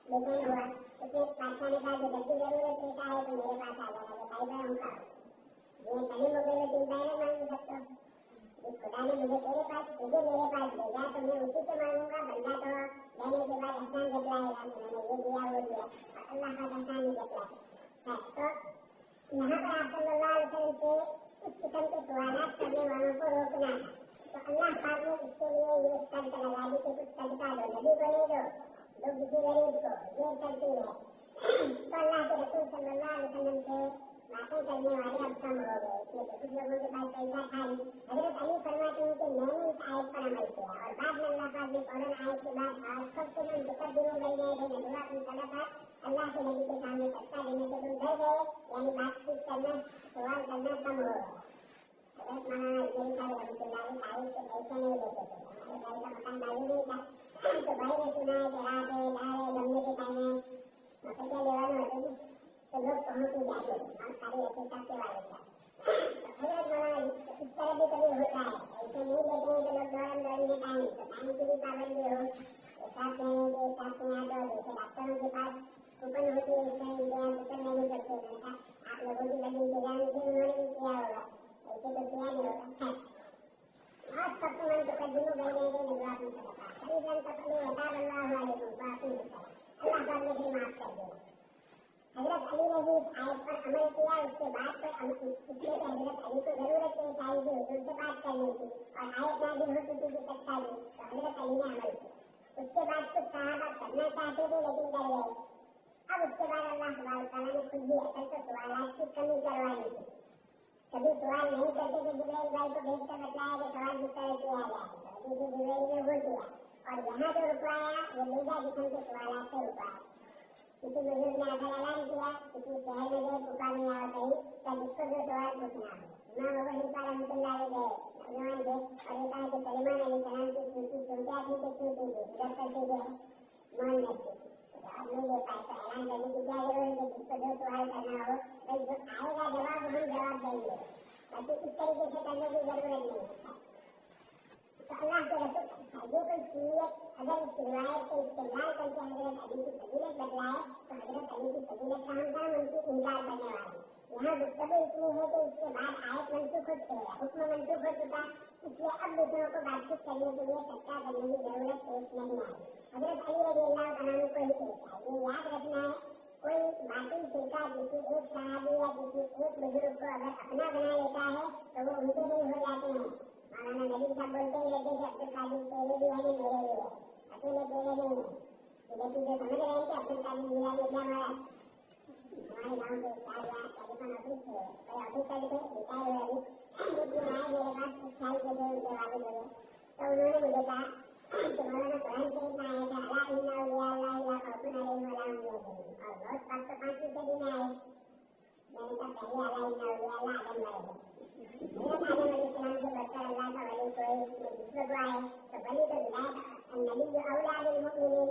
[SPEAKER 1] बेचैन हुआ। उसने बादशाह ने कहा कि जब भी जरूरत पेश आए तो मेरे पास आ जाना, तो भाई भाई उनका ये तनी मोबाइल तीन बहने मांगी सकते हो, इस खुदा ने मुझे तेरे पास तुझे मेरे पास भेजा तो मैं उसी से मांगूंगा, बंदा तो लेने के बाद एहसान जतलाएगा, मैंने ये दिया वो दिया, और अल्लाह का एहसान नहीं जतलाता है। तो यहाँ पर आप सल्लल्लाहु अलैहि वसल्लम से इस किस्म के सवालात करने वालों को रोकना था, तो अल्लाह पाक ने इसके लिए ये शर्त लगा दी कि कुछ सदका दो, नबी को नहीं दो, लोग किसी गरीब को, ये तरतीब है। तो अल्लाह के रसूल सल्लल्लाहु अलैहि वसल्लम से बातें करने वाले अब कम हो गए, इसलिए कुछ लोगों के पास पैसा था नहीं। हजरत अली फरमाते हैं कि मैंने इस आयत पर अमल किया और बाद में अल्लाह पाक ने फौरन आयत के बाद अल्लाह के नबी के सामने सत्ता देने से तुम डर गए, यानी बातचीत करना सवाल करना कम हो गया। हजरत मौलाना अजमेरी साहब रहमतुल्लाह अलैह तारीफ के पैसे नहीं लेते थे, हमारे भाई का मकान बाजू नहीं था, तो भाई ने सुना है कि रात है लंबे के टाइम है क्या लेवान होते थे तो लोग पहुंच ही जाते थे और सारी रसीदा के वाले था। हजरत मौलाना इस तरह भी कभी होता है, ऐसे नहीं लेते हैं तो लोग दौड़म दौड़ी में टाइम, तो टाइम की भी पाबंदी हो, एक साथ देने के एक साथ यहाँ तो जैसे डॉक्टरों के पास कूपन होती है, इसमें इंडिया कूपन लेनी पड़ती है, मैंने कहा आप लोगों की बड़ी इंतजाम थी, उन्होंने भी किया होगा, ऐसे तो किया नहीं होगा। आज तक तो मन तो कदमों गए नहीं गए नजर में सदका करीबन तकल्लु वताब अल्लाह अलैकुम बाकी अल्लाह पाक ने फिर माफ कर दिया। हजरत अली ने ही इस आयत पर अमल किया, उसके बाद पर इसलिए कि हजरत अली को जरूरत पेश आई थी हुजूर से बात करने की और आयत नाज़िल हो चुकी थी सत्ता की, तो हजरत अली ने अमल किया। उसके बाद कुछ सहाबा करना चाहते थे लेकिन डर गए। अब उसके बाद अल्लाह सुब्हानहू तआला ने खुद ही असल तो सवालात की कमी करवानी थी, कभी सवाल नहीं करते तो जिब्राइल भाई को भेज कर बताया कि सवाल किस तरह किया जाए, तो जिब्राइल ने वो किया और यहाँ जो रुकवाया वो बेजा किस्म के सवालात से रुकवाया। किसी बुजुर्ग ने आकर ऐलान किया किसी शहर में गए कुफा में या कहीं का जिसको जो सवाल पूछना हो, इमाम अबू हनीफा रहमतुल्लाह अलैह गए नौजवान थे और ये कहा कि सलेमान अलैहिस्सलाम की चूंटी चूंटिया थी कि चूंटी थी उधर करके जो मान लगती थी, जवाब नहीं दे पाए तो ऐलान करने की क्या जरूरत है, जिसको जो सवाल करना हो भाई जो आएगा जवाब हम जवाब देंगे, बाकी इस तरीके से करने की जरूरत नहीं है। तो अल्लाह के रसूल ये कोई चीज़ अगर इस रिवायत से इस्तेमाल करके हजरत अली की फजीलत बतलाए तो हजरत अली की फजीलत का हम उनकी इनकार करने वाले। यहाँ गुफ्तगू इतनी है कि इसके बाद आयत मनसूख हो चुकी है, हुक्म मनसूख हो चुका, इसलिए अब दूसरों को बातचीत करने के लिए सत्ता करने की जरूरत पेश नहीं आई। हजरत अली रज़ियल्लाहु अन्हु को ही पेश आई। ये याद रखना है, कोई बाकी फिरका किसी एक सहाबी या किसी एक बुजुर्ग को अगर अपना बना लेता है तो वो उनके नहीं हो जाते हैं। مولانا نبی صاحب بولتے ہی رہتے تھے عبد القادر تیرے بھی ہے نا میرے بھی ہے, اکیلے تیرے نہیں ہے. لیکن جو سمجھ رہے ہیں کہ عبد القادر جیلانی نے کیا مارا, ہمارے گاؤں کے 4 یا ٹیلیفون آفس تھے, کوئی آفیسر تھے ریٹائر ہوئے ابھی, لیکن آئے میرے پاس کچھ سال کے تھے, ان کے والد ہوئے تو انہوں نے مجھے کہا کہ مولانا قرآن شریف میں آیا تھا الا ان اولیاء اللہ لا خوف علیہم ولا هم يحزنون, اور دوست وقت تو 5ویں صدی میں آئے. میں نے کہا پہلے الا ان اولیاء اللہ آدم لڑے ہیں. حضرت آدم علیہ السلام سے بڑھ کر اللہ کا ولی کوئی جس کو دعا ہے تو ولی تو ہدایت النبی اولیاء بالمؤمنین,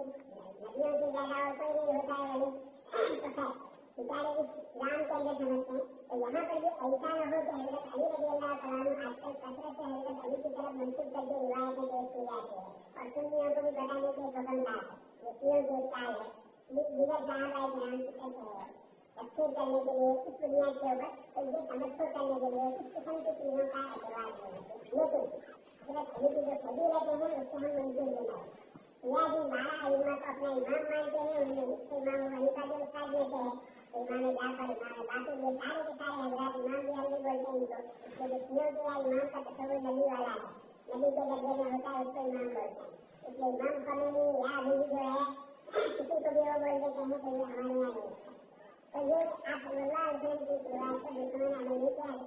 [SPEAKER 1] نبیوں سے زیادہ اور کوئی نہیں ہوتا ہے ولی. تو خیر بیچارے اس رام کے اندر سمجھتے ہیں. تو یہاں پر بھی ایسا نہ ہو کہ حضرت علی رضی اللہ تعالیٰ عنہ آج کل کثرت سے حضرت علی کی طرف منسوب کر کے روایتیں پیش کی جاتی ہے, اور سنیوں کو بھی بتانے کے حکمدار ہے. یہ شیعوں کی ایک چال ہے دیگر صحابہ کرام کی تفسیر کرنے کے لیے اس بنیاد کے اوپر, تو یہ تمسک کرنے کے لیے اس قسم کی چیزوں کا اعتبار نہیں ہوتے. لیکن حضرت علی کی جو فضیلتیں ہیں اس سے ہم منکر نہیں ہیں. شیعہ جن 12 ائمہ کو اپنا امام مانتے ہیں, ان میں امام ابو حنیفہ کے استاد دیتے ہیں, امام جعفر, امام باقر, یہ سارے کے سارے حضرات امام بھی ہم نہیں بولتے ان کو, اس لیے شیعوں کے یا امام کا تصور نبی والا ہے, نبی کے درجے میں ہوتا ہے, اس کو امام بولتے ہیں. اس لیے امام خمینی یا ابھی بھی جو ہے کسی کو بھی وہ بول دیتے ہیں تو یہ ہمارے یہاں نہیں. تو یہ آپ صلی اللہ علیہ وسلم کی روایت پر بالکل عمل نہیں کیا ہے.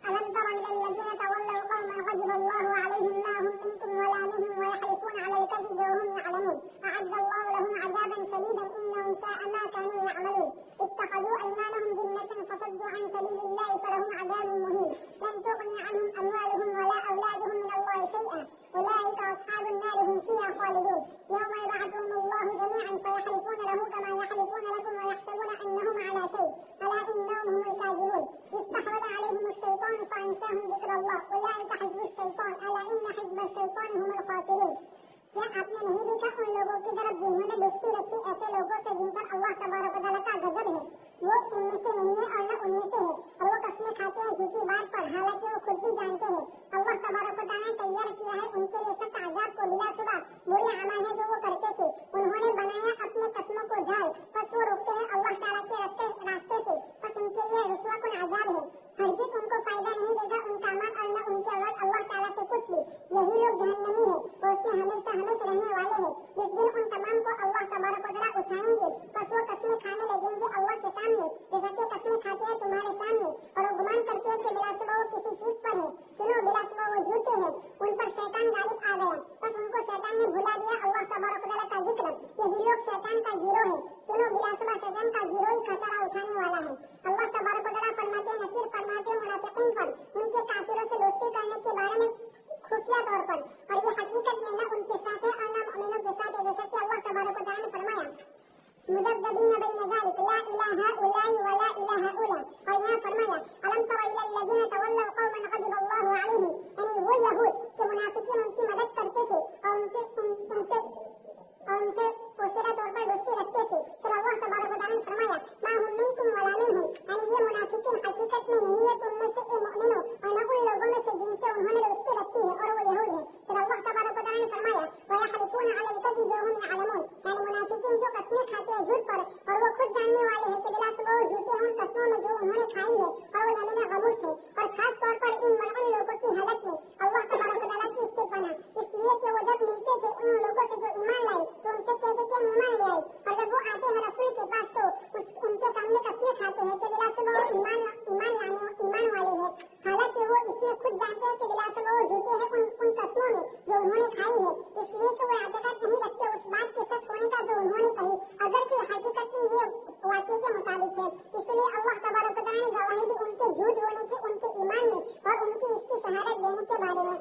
[SPEAKER 1] ألم تر إلى الذين تولوا قوما غضب الله عليهم ما هم منكم ولا منهم ويحلفون على الكذب وهم يعلمون أعد الله لهم عذابا شديدا إنهم ساء ما كانوا يعملون اتخذوا أيمانهم جنة فصدوا عن سبيل الله فلهم عذاب مهين لن تغني عنهم أموالهم ولا أولادهم من الله شيئا أولئك أصحاب النار هم فيها خالدون يوم يبعثهم الله جميعا فيحلفون له كما يحلفون لكم ويحسبون أنهم على شيء ألا إنهم هم الكاذبون استحوذ عليهم الشيطان فأنساهم ذكر الله أولئك حزب الشيطان ألا إن حزب الشيطان هم الخاسرون. کیا آپ نے نہیں دیکھا ان لوگوں کی طرف جنہوں نے دوستی رکھی ایسے لوگوں سے جن پر اللہ تبارک و تعالیٰ کا غضب ہے؟ وہ ان میں سے نہیں ہے اور نہ ان میں سے ہے, اور وہ قسمیں کھاتے ہیں جھوٹی بات پر, حالانکہ وہ خود بھی جانتے ہیں اللہ تبارک و تعالیٰ نے تیار کیا ہے ان کے لیے سخت عذاب کو. بلا شبہ برے اعمال ہیں جو وہ کرتے تھے, انہوں نے بنایا اپنے قسموں کو ڈھال, بس وہ روکتے ہیں اللہ تعالیٰ کے راستے سے, بس ان کے لیے رسوا کن عذاب ہے. ہرگز ان کو فائدہ نہیں دے گا ان کا مال اور نہ ان کے اولاد اللہ تعالیٰ سے کچھ بھی. یہی لوگ جہنمی ہے اور اس میں ہمیشہ رہنے والے ہیں. جس دن ان تمام کو اللہ تبارک و تعالیٰ اٹھائیں گے بس وہ قسمیں کھانے لگیں گے اللہ کے سامنے جیسا کہ قسمیں کھاتے ہیں تمہارے سامنے, اور وہ گمان کرتے ہیں کہ بلا شبہ وہ کسی چیز پر ہے. سنو بلا شبہ وہ جھوٹے ہیں, ان پر شیطان غالب آ گیا, بس ان کو شیطان نے بھلا دیا اللہ تبارک و تعالیٰ کا ذکر. یہی لوگ شیطان کا گروہ ہے. سنو بلا شبہ شیطان کا گروہ ہی خسارہ اٹھانے والا ہے. اللہ تبارک و تعالیٰ فرماتے ہیں نکیر فرماتے ہیں منافقین پر ان کے کافروں سے دوستی کرنے کے بارے میں خفیہ طور پر, اور یہ حقیقت میں نہ ان کے ساتھ ہے اور نہ مؤمنوں کے ساتھ ہے, جیسا کہ اللہ تبارک و تعالیٰ نے فرمایا مذبذبین بین ذلک لا الہ ہؤلاء ولا الہ هؤلاء. اور یہاں فرمایا الم تر الی الذین تولوا قوما غضب اللہ علیہم, یعنی وہ یہود کہ منافقین ان کی مدد کرتے تھے اور ان سے پوشیدہ طور پر دوستی رکھتے تھے. پھر اللہ تبارک و تعالیٰ نے فرمایا ما هم منکم ولا منهم, یعنی یہ منافقین حقیقت میں نہیں ہے تم میں سے اے مؤمنوں اور نہ ان لوگوں میں سے جن سے انہوں نے دوستی رکھی ہے اور وہ یہود ہیں. پھر اللہ تبارک و تعالیٰ نے فرمایا وَيَحْلِفُونَ عَلَى الْكَذِبِ وَهُمْ يَعْلَمُونَ, یعنی منافقین جو قسمیں کھاتے ہیں جھوٹ پر اور وہ خود جاننے والے ہیں کہ بلا شبہ وہ جھوٹے ہیں ان قسموں میں جو انہوں نے کھائی ہے اور وہ یمین غموس ہے. اور خاص طور پر ان ملعون لوگوں کی حالت میں اللہ تبارک و تعالیٰ کی اس سے پناہ, اس لیے کہ وہ جب ملتے تھے ان لوگوں سے جو ایمان لائے تو ان سے کہتے کہ ہم ایمان لے آئے, اور جب وہ آتے ہیں رسول کے پاس تو ان کے سامنے قسمیں کھاتے ہیں کہ بلا شبہ وہ ایمان والے ہیں, حالانکہ وہ اس میں خود جانتے ہیں کہ بلا شبہ وہ جھوٹے ہیں ان قسموں میں جو انہوں نے کھائی ہے, اس لیے کہ وہ اعتقاد نہیں رکھتے اس بات کے سچ ہونے کا جو انہوں نے کہی, اگرچہ حقیقت میں یہ واقعے کے مطابق ہے. اس لیے اللہ تبارک و تعالیٰ نے گواہی دی ان کے جھوٹ ہونے کی, ان کے ایمان میں اور ان کی اس کی شہادت دینے کے بارے میں,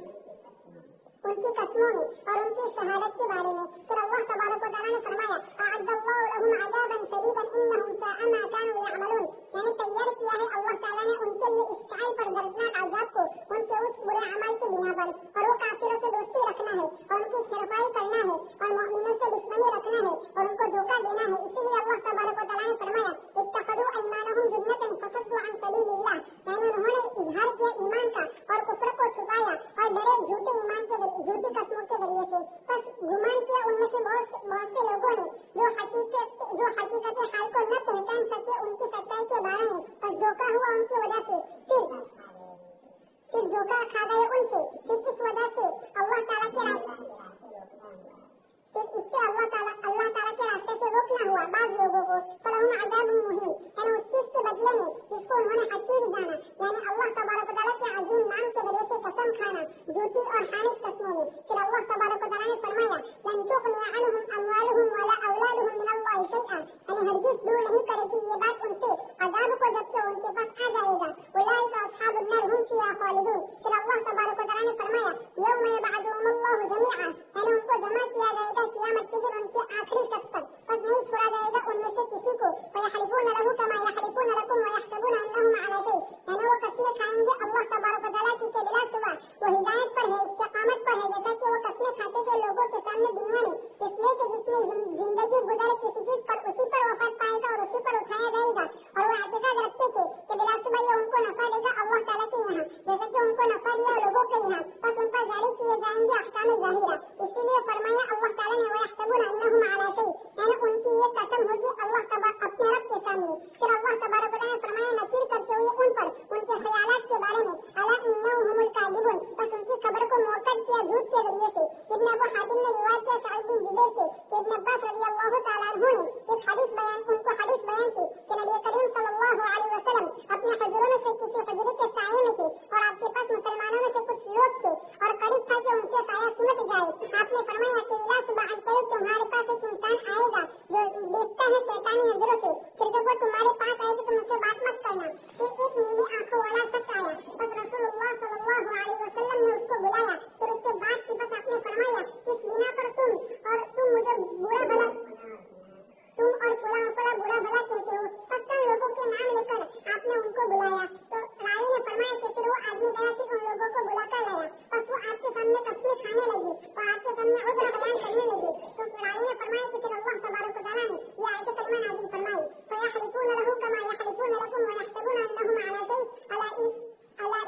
[SPEAKER 1] ان کی قسموں میں اور ان کی شہادت کے بارے میں. پھر اللہ تبارک و تعالیٰ نے فرمایا اعد اللہ لهم عذابا شدیدا انهم ساء ما كانوا يعملون, یعنی تیار کیا ہے اللہ تعالیٰ نے ان کے لیے اس کائل پر دردناک عذاب کو ان کے اس برے عمل کی بنا پر, اور وہ کافروں سے دوستی رکھنا ہے اور ان کی خیرخواہی کرنا ہے اور مؤمنوں سے دشمنی رکھنا ہے اور ان کو دھوکہ دینا ہے. اسی لیے اللہ تبارک و تعالیٰ نے فرمایا اتخذوا ایمانهم جنة فصدوا عن سبیل اللہ, یعنی انہوں نے اظہار کیا ایمان کا اور کفر کو چھپایا اور ڈرے جھوٹے ایمان کے جھوٹی قسموں کے ذریعے سے. بس گمان کیا ان میں سے بہت سے لوگوں نے جو حقیقت حال کو نہ پہچان سکے ان کی سچائی کے بارے میں, بس دھوکہ ہوا ان کی وجہ سے. پھر धोखा खा गए उनसे, फिर किस वजह से अल्लाह ताला के रास्ते से रोकना हुआ बाज लोगों को, फलहुम अज़ाबुन मुहीन, यानी उस चीज के बदले में जिसको उन्होंने हकीर जाना, यानी अल्लाह तबारक व तआला के अजीम नाम के वजह से कसम खाना झूठी और हानिस कस्मों में। फिर अल्लाह तबारक व तआला ने फरमाया, लन तुग़नी अन्हुम अमवालुहुम वला औलादुहुम मिनल्लाहि शैअन, यानी हरगिज़ दूर नहीं करेगी ये बात उनसे अज़ाब को जबकि उनके पास आ जाएगा। उलाइका अस्हाबुन नार हुम फिहा खालिदून। फिर अल्लाह तबारक व तआला ने फरमाया, यौम यबअथुहुमुल्लाहु जमीअन, यानी उनको जमा किया जाएगा क़यामत के दिन उनके आखिरी शख्स तक, बस नहीं छोड़ा जाएगा उनमें से किसी को। फयहलिफून लहू कमा यहलिफून लकुम वयहसबून अन्नहुम अला शै, यानी वो कसमें खाएंगे अल्लाह तबारक व तआला की के बिला सुबह वो हिदायत पर है, इस्तिकामत पर है, जैसा कि वो कसमें खाते थे लोगों के सामने दुनिया में, इसलिए कि जिसने जिंदगी गुजारे किसी चीज पर उसी पर वफात पाएगा और उसी पर उठाया जाएगा। और वो एतिकाद रखते थे कि बिला सुबह ये उनको नफा देगा अल्लाह ताला के यहाँ, जैसे कि उनको नफा दिया लोगों के यहाँ, बस उन पर जारी किए जाएंगे अहकाम ज़ाहिरा। इसीलिए फरमाया अल्लाह ताला ने वयहसबून अन्नहुम अला शै, यानी उनकी ये कसम होगी अल्लाह तबारक अपने रब के सामने। फिर अल्लाह तबारक व तआला ने फरमाया नकीर करते हुए उन पर उनके ख्यालात के बारे में, अला इन्नहुम हुमुल काज़िबून, बस उनकी खबर को मुअक्कद किया झूठ के जरिए से। इब्न अबू हातिम ने रिवायत किया सईद बिन जुबैर से कि इब्न अब्बास रज़ियल्लाहु तआला अन्हु ने एक हदीस बयान की कि नबी करीम सल्लल्लाहु अलैहि वसल्लम अपने हुजूरों में से किसी हुजरे के साये में थे और आपके पास मुसलमानों में से कुछ लोग थे और करीब था कि उनसे साया सिमट जाए। आपने फरमाया कि इला सुबह अनकरीब तुम्हारे पास एक इंसान आएगा जो देखता है शैतानी नजरों से, फिर जब वो तुम्हारे पास आए तो तुम उससे बात मत करना। फिर एक नीली आंखों वाला शख्स आया, बस रसूलुल्लाह सल्लल्लाहु अलैहि वसल्लम ने उसको बुलाया, फिर उससे बात की, बस आपने फरमाया किस बिना पर तुम मुझे बुरा भला तुम और फला बुरा भला कहते हो। बस चंद लोगों के नाम लेकर आपने उनको बुलाया, तो रावी ने फरमाया कि फिर वो आदमी गया कि उन लोगों को बुलाकर लाया, बस वो आपके सामने कसमें खाने लगी और आपके सामने उज़्र बयान करने लगी। तो रावी ने फरमाया कि फिर अल्लाह तबारक व तआला ने ये आयत करीमा नाज़िल फरमाई, फयहलिफून लहू कमा यहलिफून लकुम वयहसबून अन्नहुम अला शै अला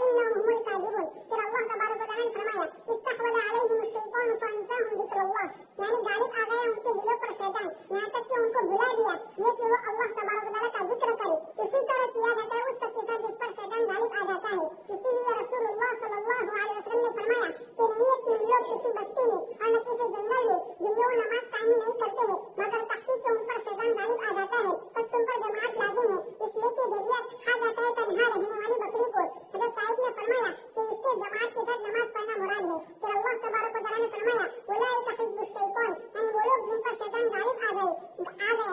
[SPEAKER 1] इन्नहुम हुमुल काज़िबून। फिर अल्लाह तबारक व तआला ने फरमाया इस्तहवज़ अलैहिम अश-शैतानु फअंसाहुम ज़िक्रल्लाह, यानी गालिब आ गया उनके दिलों पर शैतान, यहाँ तक कि उनको भुला दिया ये कि वो अल्लाह तबारक व तआला का जिक्र करे। इसी तरह किया जाता है उस शख्स के साथ जिस पर शैतान गालिब आ जाता है। इसीलिए रसूलुल्लाह सल्लल्लाहु अलैहि वसल्लम ने फरमाया कि नहीं ये 3 लोग किसी बस्ती में और न किसी जंगल में जिन लोग नमाज कायम नहीं करते हैं मगर तहकीक के उन पर शैतान गालिब आ जाता है, बस तुम पर जमात लाजिम है, इसलिए कि दरिया खा जाता है तन्हा रहने वाली बकरी को। हज़रत साहिब ने फरमाया कि इससे जमात के साथ नमाज पढ़ना मुराद है। फिर अल्लाह तबारक व तआला ने फरमाया उलाइका हिज़्बुश शैतान, यानी वो लोग जिन पर शैतान गालिब आ गया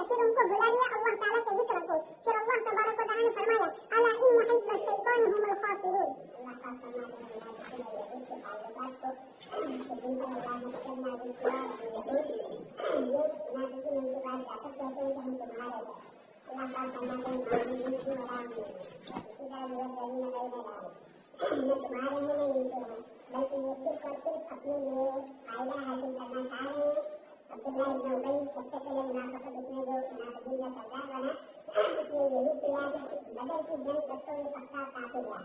[SPEAKER 1] फिर उनको भुला दिया अल्लाह ताला के जिक्र को। फिर अल्लाह तबारक व तआला ने फरमाया अला इन्न हिज़्बश शैतान हुमुल खासिरून। अल्लाह पाक फरमाते हैं न तुम्हारे हैं न इनके हैं, बल्कि ये सिर्फ और सिर्फ अपने लिए फायदा हासिल करना चाह रहे हैं। अब्दुल्लाह इब्न उबई सबसे पहले मुनाफिक उसने जो मुनाफिकीन का सरदार बना उसने यही किया कि बदर की जंग तक तो ये पक्का काफिर रहा,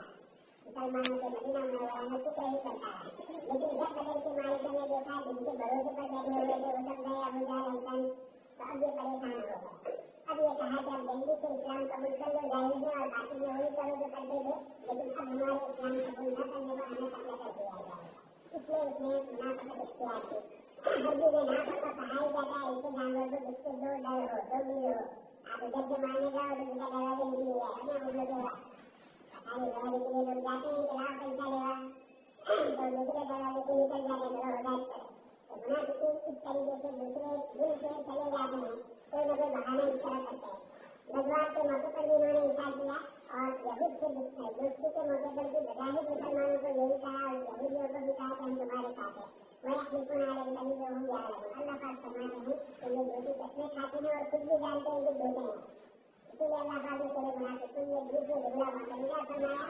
[SPEAKER 1] मुसलमानों के मदीना मुनव्वरा में कुछ नहीं करता है, लेकिन जब बदर के मालिकों ने देखा जिनके भरोसे पर बैठे हुए थे वो सब गए अबू जहल तो अब ये परेशान हो गए। अब ये कहा कि अब जल्दी से इस्लाम कबूल कर लो, जाहिर है और बाकी में वही करो जो करते थे, लेकिन अब हमारे इस्लाम कबूल न करने पर हमें कत्ल कर दिया जाएगा। इसलिए उसने मुनाफिकत इख्तियार की। हरगिज़ ये ना पता कहा जाता है ऐसे जानवर को जिसके 2 डर हो, 2 गिर हो, आप इधर से मारने जाओ तो इधर दरवाजे निकली हुआ है ना, उन लोगों का पता नहीं दरवाजे के लिए लोग जाते हैं कि लाओ पैसा लेगा तो दूसरे दरवाजे से निकल जाते हैं, चलो उधर करो। तो मुनाफिकीन इस तरीके से दूसरे दिल से चले जाते हैं, कोई न कोई बहाना इस तरह करते हैं। गज़वात के मौके पर भी इन्होंने इशारा किया और यहूद से दोस्ती के मौके पर भी बज़ाहिर मुसलमानों को यही कहा और यहूदियों को भी कहा कि हम तुम्हारे साथ हैं। वयहलिफून अला अल-कज़िब व हुम यअलमून, अल्लाह पाक फरमाते हैं कि ये झूठी कसमें खाते हैं और खुद भी जानते हैं कि झूठे हैं। इसीलिए अल्लाह पाक ने सूरह मुनाफिकून में बीच में जुमला मुतमरीज़ा फरमाया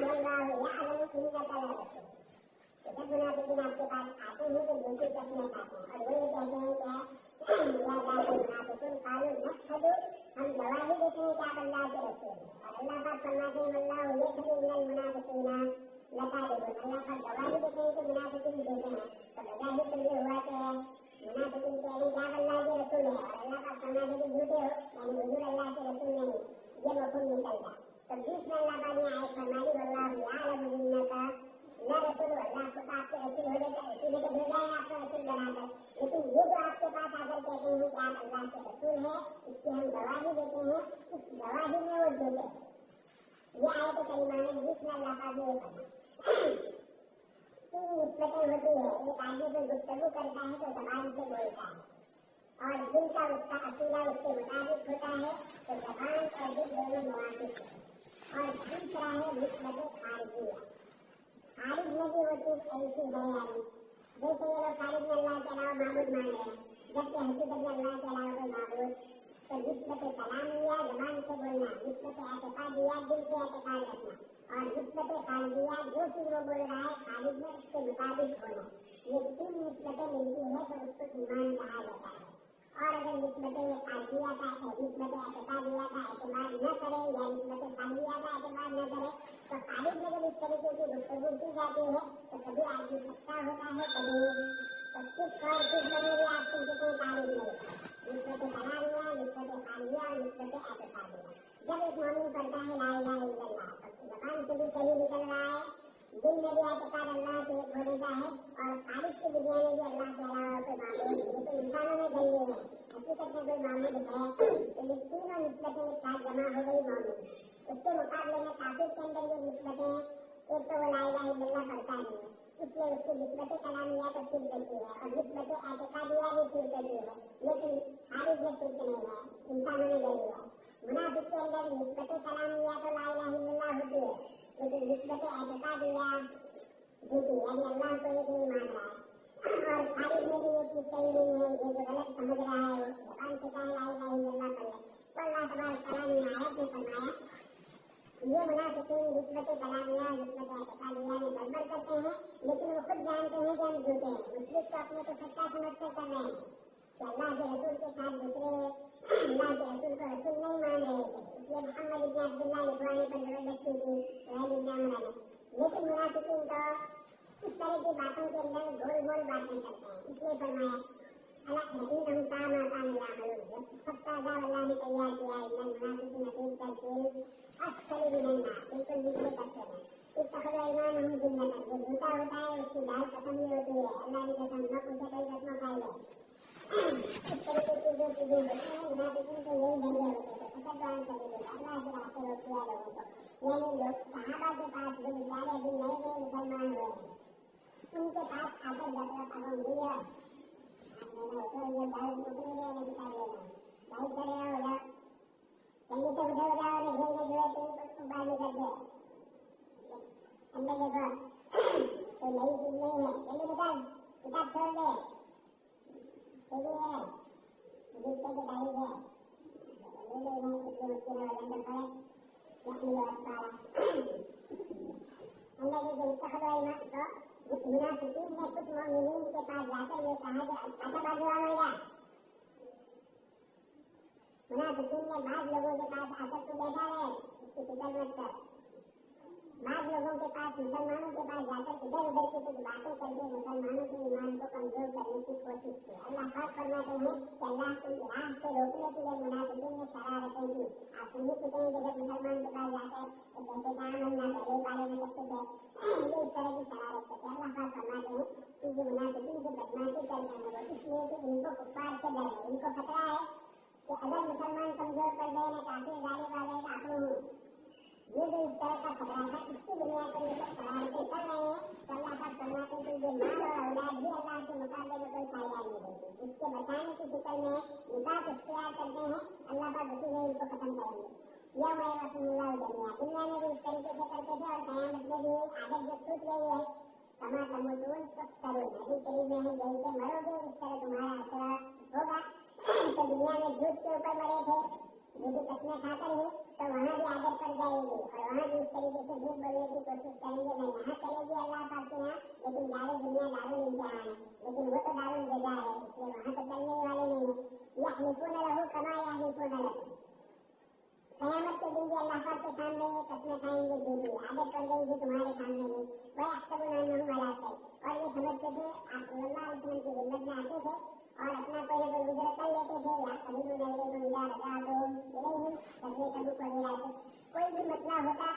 [SPEAKER 1] वल्लाहु यअलमु इन्नका लरसूलुहु। जब मुनाफिकीन आपके पास आते हैं तो झूठी कसमें खाते हैं और वो ये कहते हैं क्या मुनाफिकून कालू नशहदु, हम गवाही देते हैं कि आप अल्लाह के रसूल हैं। और अल्लाह पाक फरमाते हैं वल्लाहु यशहदु इन्नल मुनाफिकीना लकाज़िबून, अल्लाह पाक गवाही देते हैं कि मुनाफिकीन झूठे हैं। तो बज़ाहिर तो ये हुआ कि मुनाफिकीन कह रहे हैं कि आप अल्लाह के रसूल हैं और अल्लाह पाक फरमाते हैं कि झूठे हो, यानी हुजूर अल्लाह के रसूल नहीं, ये मफ़हूम निकलता। तो बीच में अल्लाह पाक ने आयत फरमाई वल्लाहु यअलमु इन्नका نہ رسول اللہ خود آپ کے رسول ہونے کا اسی نے تو بھیجا ہے آپ کو رسول بنا کر، لیکن یہ جو آپ کے پاس آ کر کہتے ہیں کہ آپ اللہ کے رسول ہیں، اس کی ہم گواہی دیتے ہیں، اس گواہی میں وہ جھوٹے ہیں۔ یہ آیت کریمہ میں بیچ میں اللہ پاک نے یہ فرمایا۔ تین نسبتیں ہوتی ہیں، ایک آدمی کو گفتگو کرتا ہے تو زبان سے بولتا ہے اور دل کا اس کا عقیدہ اس کے مطابق ہوتا ہے تو زبان اور دل دونوں موافق ہیں۔ اور دوسرا ہے نسبت خارجیہ، خارج میں بھی وہ چیز ایسی ہے، یعنی جیسے یہ لوگ خارج میں اللہ کے علاوہ معبود مان رہے ہیں، جبکہ حقیقت میں اللہ کے علاوہ کوئی معبود، تو نسبت کلامیہ زبان سے بولنا، نسبت اعتقادیہ دل سے اعتقاد رکھنا، اور نسبت خارجیہ جو چیز وہ بول رہا ہے خارج میں اس کے مطابق ہونا، یہ تین نسبتیں ملتی ہیں تو اس کو ایمان کہا جاتا ہے۔ اور اگر نسبت خارجیہ کا نسبت اعتقادیہ کا اعتماد نہ کرے یا نسبت خارجیہ کا اعتماد نہ کرے تو خارج میں جب اس طریقے کی گفتگو کی جاتی ہے تو کبھی آدمی سچا ہوتا ہے، کبھی صرف اور صرف بنے بھی آپ سنتے ہیں خارج میں نسبت کلامیہ، نسبت خارجیہ اور نسبت اعتقادیہ۔ جب ایک مومن پڑھتا ہے لا الہ الا اللہ تو زبان سے بھی صحیح نکل رہا ہے، دل میں بھی اعتقاد اللہ سے ایک ہونے کا ہے، اور خارج کی دنیا میں بھی اللہ کے علاوہ کوئی معبود نہیں ہے، تو انسانوں میں گلے ہیں، حقیقت میں کوئی معبود ہے، تو یہ تینوں نسبتیں ایک ساتھ جمع ہو گئی مومن۔ اس کے مقابلے میں کافر کے اندر یہ نسبتیں، ایک تو وہ لا الہ الا اللہ پڑھتا نہیں ہے، اس لیے اس کی نسبت کلامیہ تو شرک کرتی ہے اور نسبت اعتقادیہ بھی شرک کرتی ہے، لیکن خارج میں شرک نہیں ہے، انسانوں میں گلی ہے۔ منافق کے اندر نسبت کلامیہ تو لا الہ الا اللہ ہوتی ہے، لیکن نسبت اعتقادیہ جھوٹی، یعنی اللہ کو ایک نہیں مان رہا ہے، اور خارج میں بھی یہ چیز صحیح نہیں ہے، یہ جو غلط سمجھ رہا ہے وہ زبان سے کہے لا الہ الا اللہ پڑھ لے، تو اللہ تبارک تعالیٰ نے آیت میں فرمایا یہ منافقین نسبت کلامیہ نسبت اعتقادیہ میں گڑبڑ کرتے ہیں، لیکن وہ خود جانتے ہیں کہ ہم جھوٹے ہیں۔ مشرک تو اپنے کو سچا سمجھ کر کر رہے ہیں کہ اللہ کے رسول کے ساتھ دوسرے اللہ کے رسول کو رسول نہیں مان رہے تھے، اس لیے محمد ابن عبداللہ لکھوانے پر زبردستی کی سہیل ابن عمرہ نے، لیکن منافقین تو اس طرح کی باتوں کے اندر گول گول باتیں کرتے ہیں، اس لیے فرمایا انہم ساء ما كانوا يعملون، سب کا عذاب اللہ نے تیار کیا ہے، ان المنافقین فی الدرک الاسفل من النار، بالکل نیچے کرتے ہیں، اتخذوا ایمانہم جنۃ، جو جھوٹا ہوتا ہے اس کی دال قسم یہ ہوتی ہے، اللہ کی قسم نہ پوچھے کوئی قسم کھائے گا، اس طریقے کی جو چیزیں ہوتی ہیں منافقین کے یہی دھندے ہوتے تھے، فصدعن سبیل اللہ کے راستے روک دیا لوگوں کو، یعنی لوگ صحابہ کے پاس جو بیچارے ابھی نئے نئے مسلمان ہوئے ہیں ان کے پاس آ کر جب پابندی ہے منافقین نے کچھ مومنین کے پاس جا کر یہ کہا کہ اچھا بازو آئے گا، منافقین نے بعض لوگوں کے پاس آ کر تو بیٹھا ہے اس کی فکر مت کر، بعض لوگوں کے پاس مسلمانوں کے پاس جا کر ادھر ادھر کی کچھ باتیں کر کے مسلمانوں کے ایمان کو کمزور کرنے کی کوشش کی۔ اللہ پاک فرماتے ہیں کہ اللہ کی راہ سے روکنے کے لیے منافقین نے شرارتیں کی۔ آپ سمجھ چکے ہیں کہ جب مسلمان کے پاس جاتے تو کہتے کہ آمنا پہلے بارے میں سب کچھ ہے، یہ اس طرح کی شرارت کرتے ہیں۔ اللہ پاک فرماتے ہیں کہ یہ منافقین جو بدماشی کرتے ہیں وہ اس لیے کہ ان کو کفار سے ڈر ہے، ان کو خطرہ ہے کہ اگر مسلمان کمزور کر دے نہ کافی غالب آ گئے کافروں ہوں، یہ جو اس طرح کا خطرہ ہے اس کی دنیا پر یہ سب شرارتیں کر رہے ہیں، تو اللہ پاک فرماتے ہیں کہ یہ مال اور اولاد بھی اللہ کے مقابلے میں کوئی فائدہ نہیں دیتی، اس کے بچانے کی فکر میں نفاق اختیار کرتے ہیں، اللہ پاک اسی میں ان کو ختم کریں گے۔ یوم یبعث اللہ جميعا، دنیا میں بھی اس طریقے سے کرتے تھے اور قیامت میں بھی عادت جو چھوٹ گئی ہے، کما تموتون تحشرون، حدیث شریف میں ہے جیسے مرو گے اس طرح تمہارا حشر ہوگا۔ تو دنیا میں جھوٹ کے اوپر مرے تھے، جھوٹی قسمیں کھا کر ہی، تو وہاں بھی عادت پڑ جائے گی اور وہاں بھی اس طریقے سے جھوٹ بولنے کی کوشش کریں گے، نہ یہاں کرے گی اللہ پاک کے یہاں، لیکن دار دنیا دارالامتحان ہے، لیکن وہ تو دارالجزا ہے، اس لیے وہاں تو چلنے والے نہیں ہیں۔ یحلفون لہ کما یحلفون لکم، قیامت کے دن بھی اللہ پاک کے سامنے قسمیں کھائیں گے جھوٹی، عادت پڑ گئی تھی تمہارے سامنے نہیں، وَيَحْسَبُونَ أَنَّهُمْ عَلَىٰ شَيْءٍ، اور یہ سمجھتے تھے آپ صلی اللہ علیہ وسلم کی خدمت میں آتے تھے اور اپنا کوئی نہ کوئی گزر کر لیتے تھے، یا قبیلوں نے لے کو ملا رجعتهم إليهم، تبلیغ تبوک وغیرہ سے کوئی بھی مسئلہ ہوتا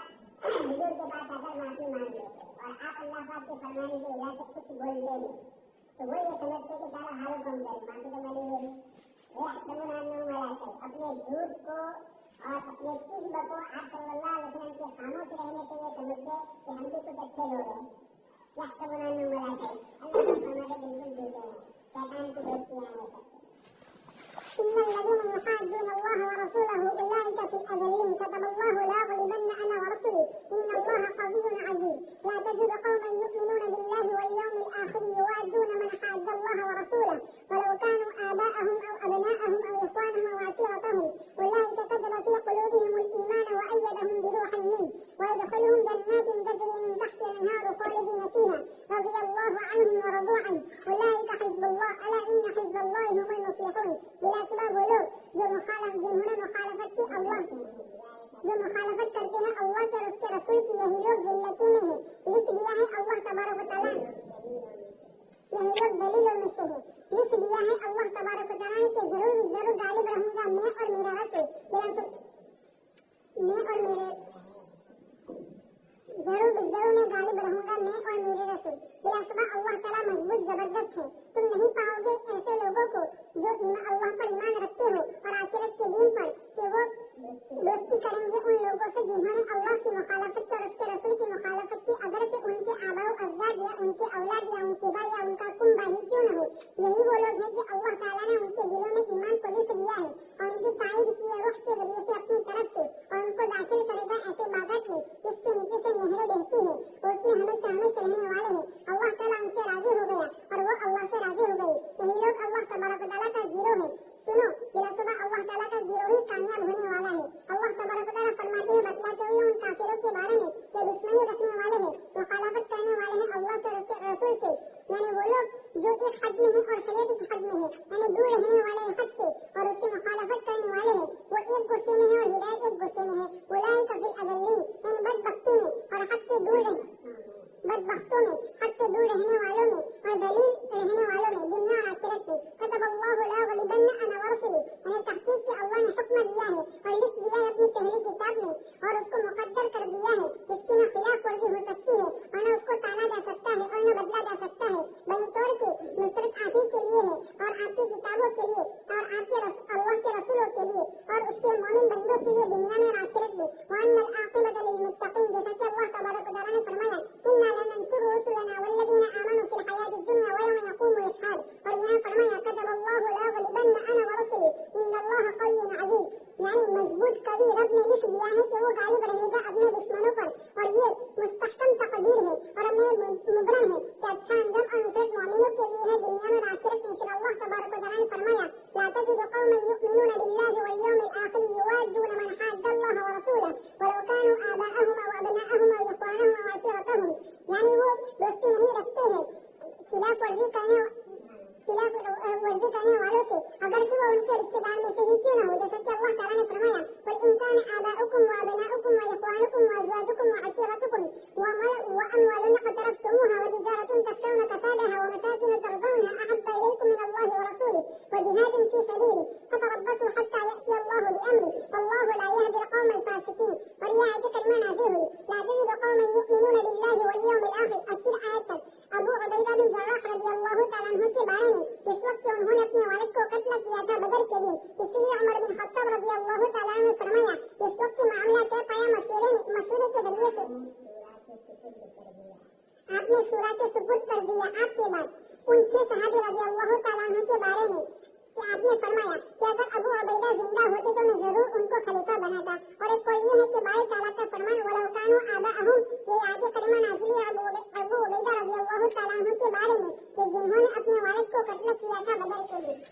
[SPEAKER 1] حضور کے پاس آ کر معافی مانگ لیتے اور آپ اللہ پاک کے فرمانے کی وجہ سے کچھ بولتے نہیں تو وہ یہ سمجھتے کہ سارا حال کم کرے معافی تو میں نے اپنے جھوٹ کو اور اپنے کذب کو آپ صلی اللہ علیہ وسلم کے خاموش رہنے سے یہ سمجھتے کہ ہم بھی کچھ اچھے لوگ ہیں يحسبون انهم لا شيء اللہ فرماتے بالکل جھوٹے ہیں شیطان کی دوستیاں ہیں سب إن الذين يحادون الله ورسوله أولئك في الأذلين كتب الله لأغلبن أنا ورسلي إن الله قوي عزيز لا تجد قوما يؤمنون بالله واليوم الآخر يوادون من حاد الله ورسوله ولو كانوا آباءهم أو أبناءهم أو إخوانهم أو عشيرتهم أولئك كتب في قلوبهم الإيمان وأيدهم بروح منه ويدخلهم جنات تجري من تحتها الأنهار خالدين فيها رضي الله عنهم ورضوا عنه أولئك حزب الله ألا إن حزب الله هم المفلحون بلا شبہ وہ لوگ جنہوں نے مخالفت کی اللہ جو مخالفت کرتے ہیں اللہ کے اور اس کے رسول کی یہی لوگ جنتوں میں ہیں لکھ دیا ہے اللہ تبارک و تعالیٰ یہی لوگ دلیلوں میں سے ہے لکھ دیا ہے اللہ تبارک و تعالیٰ کہ ضرور غالب رہوں گا میں اور میرا رسول ضرور میں غالب رہوں گا میں اور میرے رسول بلا شبہ اللہ تعالیٰ مضبوط زبردست ہے تم نہیں پاؤ گے ایسے لوگوں کو جو اللہ پر ایمان رکھتے ہو اور آخرت کے دین پر کہ وہ دوستی کریں گے ان لوگوں سے جنہوں نے اللہ کی مخالفت کی اور اس کے رسول کی مخالفت کی اگرچہ ان کے آباء و اجداد یا ان کے اولاد یا ان کے بھائی یا ان کا کم بھائی کیوں نہ ہو یہی وہ لوگ ہیں کہ اللہ تعالیٰ نے ان کے دلوں میں ایمان کو لکھ دیا ہے اور ان کی تائید کی ہے روح کے ذریعے سے اپنی طرف سے اور ان کو داخل کرے گا ایسے باغات میں جس کے نیچے سے نہریں بہتی ہیں اور اس میں ہمیشہ رہنے والے ہیں اللہ تعالیٰ ان سے راضی ہو گیا اور وہ اللہ سے راضی ہو گئی یہی لوگ اللہ تبارک و تعالیٰ کا گروہ ہے سنو بلا شبہ اللہ تعالیٰ کا گروہ ہی کامیاب ہونے والا ہے اللہ تبارک و تعالیٰ فرماتے ہیں بتلاتے ہوئے ان کافروں کے بارے میں کہ دشمنی رکھنے والے ہیں مخالفت کرنے والے ہیں اللہ سے رسول سے یعنی وہ لوگ جو ایک حد میں ہیں اور شریعت ایک حد میں ہے یعنی دور رہنے والے ہیں حد سے اور اس سے مخالفت کرنے والے ہیں وہ ایک غصے میں ہے اور ہدایت ایک غصے میں ہے اولئک فی الاذلین یعنی بدبختی میں اور حق سے دور بدبختوں میں حق سے دور رہنے والوں میں اور دلیل رہنے والوں میں دنیا اور آخرت میں كتب الله لأغلبن أنا ورسلي یعنی تحقیق کہ اللہ نے حکم دیا ہے اور لکھ دیا ہے اپنی پہلی کتاب میں اور اس کو مقدر کر دیا ہے جس کی نہ خلاف ورزی ہو سکتی ہے اور نہ اس کو ٹالا جا سکتا ہے اور نہ بدلا جا سکتا ہے بلکہ طور کی نصرت آپ ہی کے لیے ہے اور آپ کی کتابوں کے لیے اور آپ کے اللہ کے رسولوں کے لیے اور اس کے مومن بندوں کے لیے دنیا میں اور آخرت میں وأن العاقبة للمتقين جیسا کہ اللہ تبارک و تعالیٰ نے فرمایا إنا لننصر رسلنا والذين آمنوا في الحياة الدنيا ويوم يقوم الأشهاد اور یہاں فرمایا كتب الله لأغلبن أنا ورسلي إن الله قوي عزيز یعنی مضبوط قوی رب نے لکھ دیا ہے کہ وہ غالب رہے گا اپنے دشمنوں پر اور یہ مستحکم تقدیر ہے اور مبرم ہے کہ اچھا انجام اور نصرت مومنوں کے لیے ہے دنیا میں اور آخرت میں پھر اللہ تبارک و تعالیٰ نے فرمایا لا تجد قوما يؤمنون بالله واليوم الآخر يوادون من حاد الله ورسوله ولو كانوا آباءهم أو أبناءهم أو إخوانهم أو عشيرتهم یعنی وہ دوستی نہیں رکھتے ہیں خلاف ورزی کرنے والوں سے اگرچہ وہ ان کے رشتے دار میں سے ہی کیوں نہ ہو جیسا کہ اللہ تعالیٰ نے فرمایا قل إن كان آباؤكم وأبناؤكم وإخوانكم وأزواجكم وعشيرتكم وأموال اقترفتموها وتجارة تخشون كسادها ومساكن ترضونها أحب إليكم من الله ورسوله وجهاد في سبيله فتربصوا حتى يأتي الله بأمره والله لا يهدي القوم الفاسقين ورياء كلمة نازله لا تجد قوما يؤمنون بالله واليوم الآخر أكثر آيات أبو عبيدة بن جراح رضي الله تعالى عنه کے بارے میں جس وقت کہ انہوں نے اپنے والد کو قتل کیا تھا بدر کے دن اس لیے عمر بن خطاب رضی اللہ تعالیٰ عنہ نے فرمایا جس وقت کہ معاملہ طے پایا مشورے کے ذریعے سے آپ نے شورا کے سپرد کر دیا آپ کے بعد ان 6 صحابی رضی اللہ تعالیٰ عنہ کے بارے میں کہ آپ نے فرمایا کہ اگر ابو عبیدہ زندہ ہوتے تو میں ضرور ان کو خلیفہ بناتا اور ایک قول یہ ہے کہ بارے تعالیٰ کا فرمان وَلَوْ كَانُوا آبَاءَهُمْ یہ آگے کلمہ نازل ہے ابو عبیدہ رضی اللہ تعالیٰ عنہ کے بارے میں کہ جنہوں نے اپنے والد کو قتل کیا تھا بدر کے دن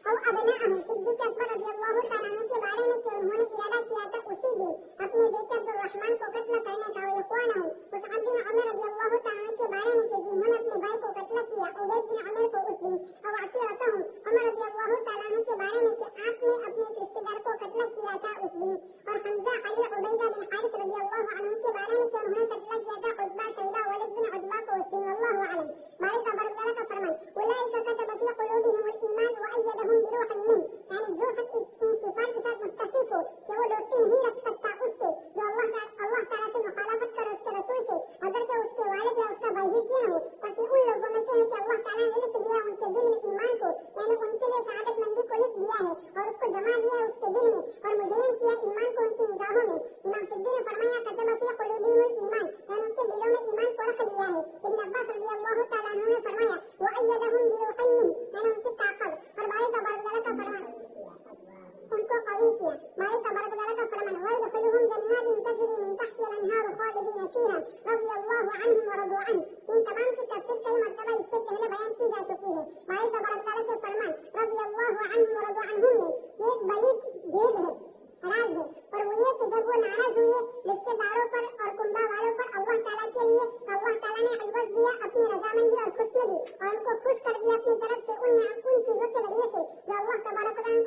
[SPEAKER 1] اور ابناءہم صدیق اکبر رضی اللہ تعالیٰ عنہ کے بارے میں کہ انہوں نے ارادہ کیا تھا اسی دن اپنے بیٹے عبد الرحمن کو قتل کرنے کا وإخوانہم مصعب بن عمر رضی اللہ تعالیٰ عنہ کے بارے میں کہ جنہوں نے اپنے بھائی کو قتل کیا عبید بن عمر کو اس دن اور عشیرتہم عمر رضی اللہ تعالیٰ عنہ کے بارے میں کہ آپ نے اپنے ایک رشتے دار کو قتل کیا تھا اس دن اور حمزہ علی عبیدہ بن حارث رضی اللہ عنہ کے بارے میں کہ انہوں نے قتل کیا تھا عتبہ شیبہ ولید بن عتبہ کو اس دن واللہ اعلم بارے تبارک تعالیٰ کا فرمان اولئک کتب فی قلوبہم الایمان وأیدہم بروح منہ یعنی جو شخص ان صفات کے ساتھ متصف ہو کہ وہ دوستی نہیں رکھ سکتا اس سے جو اللہ تعالیٰ سے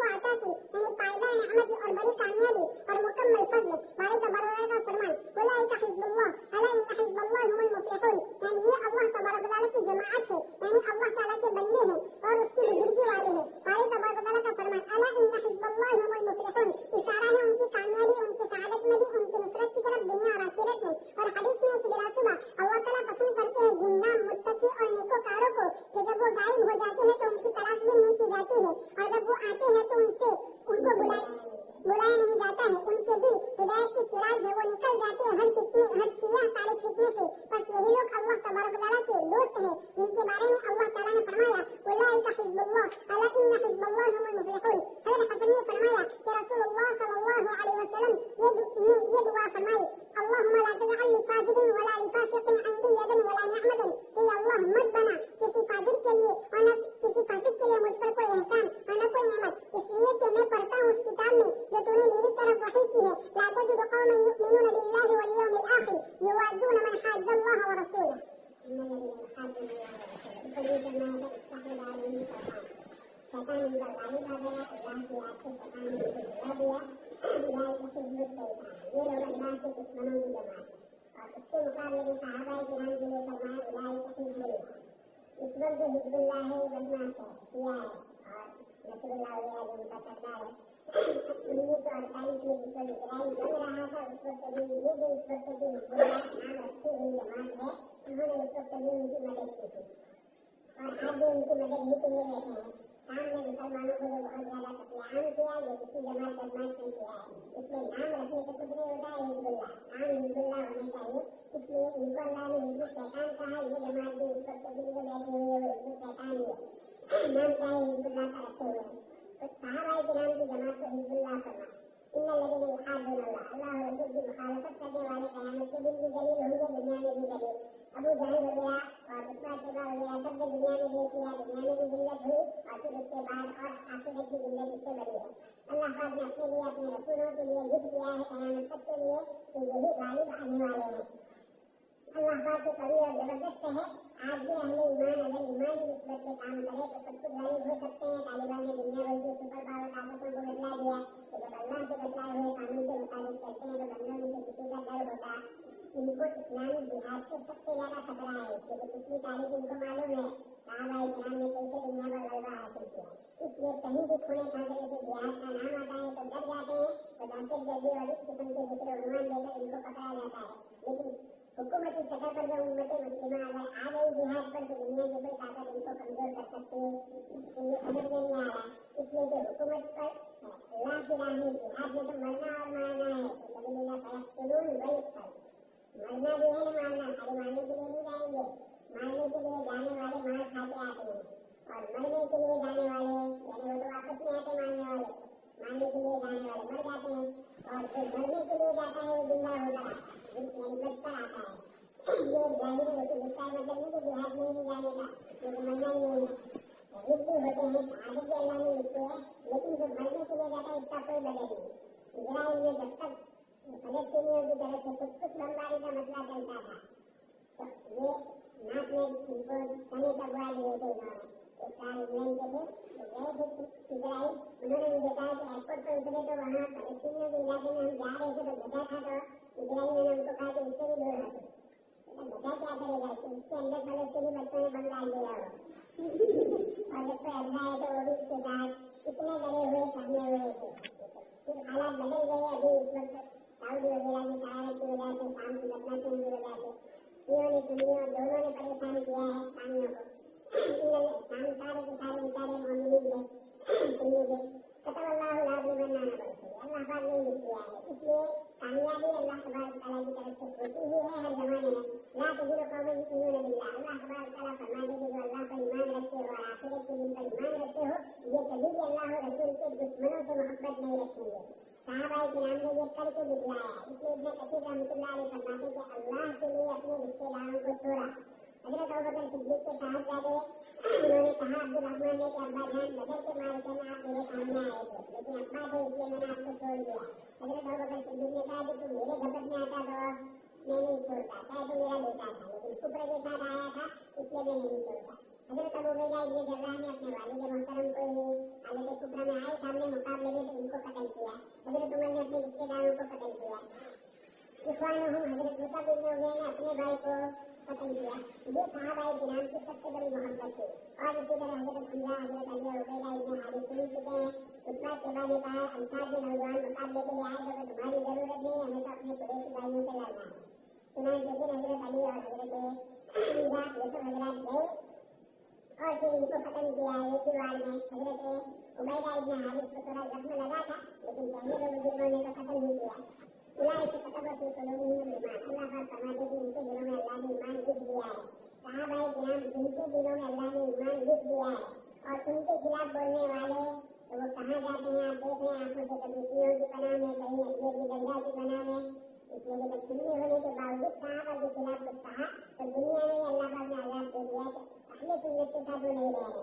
[SPEAKER 1] को अता की यानी पायदार नेमत और बड़ी कामयाबी और मुकम्मल फजल बारे तबारक का फरमान उलाइका हिज़्बुल्लाह अला इन्ना हिज़्बल्लाह हुमुल मुफ्लिहून यानी ये अल्लाह तबारक तआला की जमाअत है यानी अल्लाह ताला के बंदे हैं और उसकी बुजुर्गी वाले हैं बारे तबारक तआला का फरमान अला इन्ना हिज़्बल्लाह हुमुल मुफ्लिहून इशारा है उनकी कामयाबी उनकी सआदत में भी उनकी नुसरत की तरफ दुनिया और आखिरत में और हदीस में है कि बिलाशुबा अल्लाह ताला पसंद करते हैं गुमनाम मुत्तकी और नेकोकारों को कि जब वो गायब हो जाते हैं तो उनकी तलाश भी नहीं की जाती है और जब वो आते हैं तो उनको बुलाया नहीं जाता है उनके दिल हिदायत की चिराग है वो निकल जाते हैं हर सियाह काले फितने से बस यही लोग अल्लाह तबारक तआला के दोस्त हैं जिनके बारे में अल्लाह ताला ने फरमाया उलाइका हिज़्बुल्लाह अला इन्ना हिज़्बल्लाह हुमुल मुफ्लिहून हज़रत हसन ने फरमाया कि रसूलुल्लाह सल्लल्लाहु अलैहि वसल्लम ये दुआ फरमाई अल्लाहुम्मा ला तजअल लिफाजिरिन वला लिफासिकिन अंदी यदन वला निअमतन कि अल्लाह मत बना किसी फाजिर के लिए और न किसी फासिक के लिए मुझ पर कोई एहसान और न कोई नेमत इसलिए कि मैं पढ़ता हूँ उस किताब में जो तूने मेरी तरफ वही की है ला तजिदु कौमन युमिनून बिल्लाहि वल यौमिल आखिर युवाद्दून मन हाद्दल्लाह व रसूलहु शैतान इनका गालिब आ गया अल्लाह की याद से शैतान ने इनको भुला दिया ये लोग अल्लाह के दुश्मनों की जमात और उसके मुकाबले में सहाबाए किराम के लिए फरमाया उलाइका हिज़्बुल्लाह इस वक्त जो हिज़्बुल्लाह है बदमाश है शिया है और नसरुल्लाह औलिया जो उनका सरदार है 1948 में जिस वक्त इजराइल बन रहा था उस वक्त भी ये जो इस वक्त की हिज़्बुल्लाह नाम रखी हुई जमात है उन्होंने उस वक्त भी उनकी मदद की थी और आज भी उनकी मदद ही के लिए रहते हैं शाम में मुसलमानों को जो बहुत ज्यादा कत्लेआम किया ये इसी जमात बदमाश ने किया है इसलिए नाम रखने से कुछ नहीं होता है हिज़्बुल्लाह नाम हिज़्बुल्लाह होना चाहिए इसलिए इनको अल्लाह ने हिज़्बुल शैतान कहा ये जमात भी इस वक्त भी जो बैठी हुई है वो हिज़्बुल शैतान ही है नाम चाहे हिज़्बुल्लाह का रखे हुए हैं तो सहाबाए किराम की जमात को हिज़्बुल्लाह फरमा इन्नल्लज़ीना युहाद्दून अल्लाह और रसूल की मुखालफत करने वाले क़यामत के दिन भी दलील होंगे दुनिया में भी दलील अबू जहल वगैरह और उस्मा शेबा वगैरह सब ने दुनिया में देख लिया दुनिया में भी जिल्लत हुई और फिर उसके बाद और आखिरत की जिल्लत इससे बड़ी है अल्लाह पाक ने अपने लिए अपने रसूलों के लिए लिख दिया है क़यामत तक के लिए कि यही गालिब आने वाले हैं अल्लाह पाक के कवि और जबरदस्त है आज भी अहले ईमान अगर ईमानी निस्बत से काम करे तो सब कुछ गालिब हो सकते हैं तालिबान ने दुनिया भर की सुपर पावर ताकतों को बदला दिया कि जब अल्लाह के बदलाए हुए कानून के मुताबिक चलते हैं तो बंदों में से किसी का डर होता इनको इस्लामी जिहाद से सबसे ज्यादा खतरा है क्योंकि पिछली तारीख इनको मालूम है सहाबाए किराम ने कैसे दुनिया पर गलबा हासिल किया इसलिए कहीं भी खूने खांसरे से जिहाद का नाम आता है तो डर जाते हैं तो दहशतगर्दी और इस किस्म के दूसरे उन्वान देकर इनको पकड़ा जाता है लेकिन हुकूमती सतह पर जो उम्मत मुस्लिमा अगर आ गई जिहाद पर तो दुनिया की कोई ताकत इनको कमजोर कर सकती है ये समझ में नहीं आ रहा इसलिए कि हुकूमत पर अल्लाह की राह में जिहाद में तो मरना और मारना है मरना भी है न मारना खाली मारने के लिए नहीं जाएंगे मारने के लिए जाने वाले मार खाते आते हैं और मरने के लिए जाने वाले यानी वो तो वापस नहीं आते मारने वाले मारने के लिए जाने वाले मर जाते हैं और जो मरने के लिए जाता है वो जिंदा होता है यानी बचकर आता है ये जाहिर है तो जिसका मतलब नहीं कि जिहाद में नहीं जाने का लेकिन मरना ही नहीं है शहीद भी होते हैं शहादत भी अल्लाह ने लिखी है लेकिन जो मरने के लिए जाता है इसका कोई बदल नहीं इजराइल में जब तक फलस्तीनियों की तरफ से कुछ बमबारी का मसला चलता था तो ये नाक में उनको सने तकवा लिए थे इन्होंने एक साल इंग्लैंड के थे तो गए थे इजराइल उन्होंने मुझे कहा कि एयरपोर्ट पर उतरे तो वहाँ फलस्तीनियों के इलाके में हम जा रहे थे तो गधा था तो इजराइल ने उनको कहा कि इससे भी दूर हटो गधा क्या करेगा कि इसके अंदर फलस्तीनी बच्चों ने बम डाल दिया हो और जब कोई अल्लाह है तो वो भी इसके साथ इतने डरे हुए सहमे हुए थे फिर हालात बदल गए अभी इस वक्त साउदी वगैरह की शरारत की वजह से शाम की बदमाशियों की वजह से शियों ने सुन्नियों दोनों ने परेशान किया है सामियों को सामी सारे के सारे बेचारे मोमिनीन थे सुन्नी थे कतब अल्लाह ला युग़लिबन्ना अना बरसूलिही अल्लाह पाक ने लिख दिया है इसलिए कामयाबी अल्लाह तबारक तआला की तरफ से होती ही है हर जमाने में ला तजिदु कौमन युमिनून बिल्लाह अल्लाह तबारक तआला फरमाते हैं जो अल्लाह पर ईमान रखते हो और आखिरत के दिन पर ईमान रखते हो ये कभी भी अल्लाह और रसूल के दुश्मनों से मोहब्बत नहीं रखेंगे सहाबाए किराम ने ये करके दिखलाया इसलिए इब्न कसीर रहमतुल्लाह अलैह फरमाते हैं कि अल्लाह के लिए अपने रिश्तेदारों को छोड़ा हज़रत अबू बकर सिद्दीक़ के साहबजादे उन्होंने कहा अब्दुल रहमान ने कि अब्बा जान बदर के मारिका में आप मेरे सामने आए थे लेकिन अब्बा थे इसलिए मैंने आपको छोड़ दिया हज़रत अबू बकर सिद्दीक़ ने कहा कि तुम मेरे घपट में आता तो मैं नहीं छोड़ता चाहे तो मेरा बेटा था लेकिन कुफर के साथ आया था इसलिए मैं नहीं छोड़ता حضرت ابو عبیدہ ابن جراح نے اپنے والد محترم کو حالت کفر میں آئے سامنے مقابلے میں تو ان کو قتل کیا. حضرت عمر نے اپنے رشتے داروں کو قتل کیا. اخوانہم حضرت مصعب بن عمیر نے اپنے بھائی کو قتل کیا. یہ صحابہ کرام کی سب سے بڑی محبت تھی. اور اسی طرح حضرت حمزہ حضرت علی اور عبیدہ ابن حارث سن چکے ہیں. عتبہ شیبہ نے کہا انصار کے نوجوان مقابلے کے لیے آئے تو تمہاری ضرورت نہیں ہے, ہمیں تو اپنے قریشی بھائیوں سے لڑنا ہے. چنانچہ پھر حضرت علی اور حضرت حمزہ یہ سب حضرات گئے اور پھر ان کو ختم کیا ایک ہی وار میں. حضرت عبیدہ ابن حارث کو تھوڑا زخم لگا تھا لیکن پہلے تو بزرگوں نے تو ختم نہیں کیا. اللہ سے کتب فی قلوبہم الایمان, اللہ پاک فرماتے کہ ان کے دلوں میں اللہ نے ایمان لکھ دیا ہے. صحابہ کرام جن کے دلوں میں اللہ نے ایمان لکھ دیا ہے اور ان کے خلاف بولنے والے تو وہ کہاں جاتے ہیں آپ دیکھ رہے ہیں آنکھوں سے, کبھی سیوں کی پناہ میں, کہیں اپنے کی گنگا کی پناہ میں. اس لیے جب سنی ہونے کے باوجود صحابہ کے خلاف کچھ کہا تو دنیا میں اللہ پاک نے عذاب دے دیا کہ اہل سنت کے ساتھ وہ نہیں رہ رہے,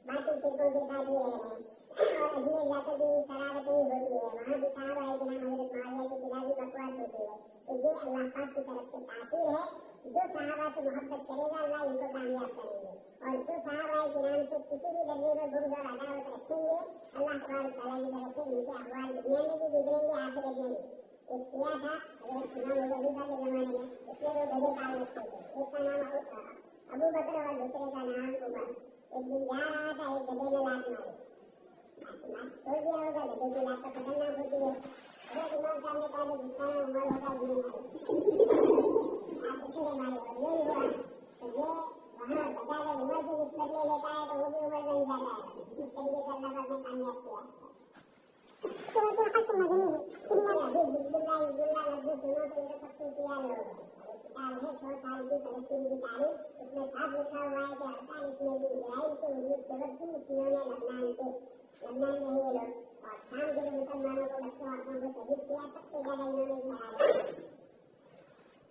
[SPEAKER 1] باطل فرقوں کے ساتھ ہی رہ رہے ہیں. اور اجمیر جاتے بھی شرارتیں ہی ہوتی ہے, وہاں بھی صحابہ ہے کہ نام حضرت معاویہ کے خلاف بھی بکواس ہوتی ہے. تو یہ اللہ پاک کی طرف سے تاثیر ہے. جو صحابہ سے محبت کرے گا اللہ ان کو کامیاب کریں گے, اور جو صحابہ کرام سے کسی بھی درجے میں بغض اور عداوت رکھیں گے اللہ تبارک تعالیٰ کی طرف سے ان کے احوال دنیا میں بھی بگڑیں گے آخرت میں بھی. ایک سیاح تھا حضرت امام ابو حنیفہ کے زمانے میں, اس نے دو گدھے پال رکھے تھے. ایک کا نام ابو بکر اور دوسرے کا نام عمر. ایک دن جا رہا تھا, ایک گدھے نے لات ماری, چھوڑ دیا ہوگا, گدھے کی لات تو خطرناک ہوتی ہے. حضرت امام صاحب نے کہا کہ جس کا نام عمر ہوگا گرو مارے, آپ اسی نے مارے. اور یہی ہوا تو یہ وہاں بچا کر عمر کی نسبت لے لیتا ہے تو وہ بھی عمر بن جاتا ہے. اس طریقے سے اللہ پاک نے کامیاب کیا. سورۃ الحشر مدنی ہے. ابھی حزب اللہ لفظ سنو تو یہ سب سے خیال ہوگا. کتاب ہے 100 سال کی فلسطین کی تاریخ, اس میں صاف لکھا ہوا ہے کہ ارکان اس میں بھی اسرائیل کے وجود کے وقت جن شیعوں نے لبنان میں یہ لوگ اور شام کے جو مسلمانوں کو بچوں عورتوں کو شہید کیا سب سے زیادہ انہوں نے شرارت کی.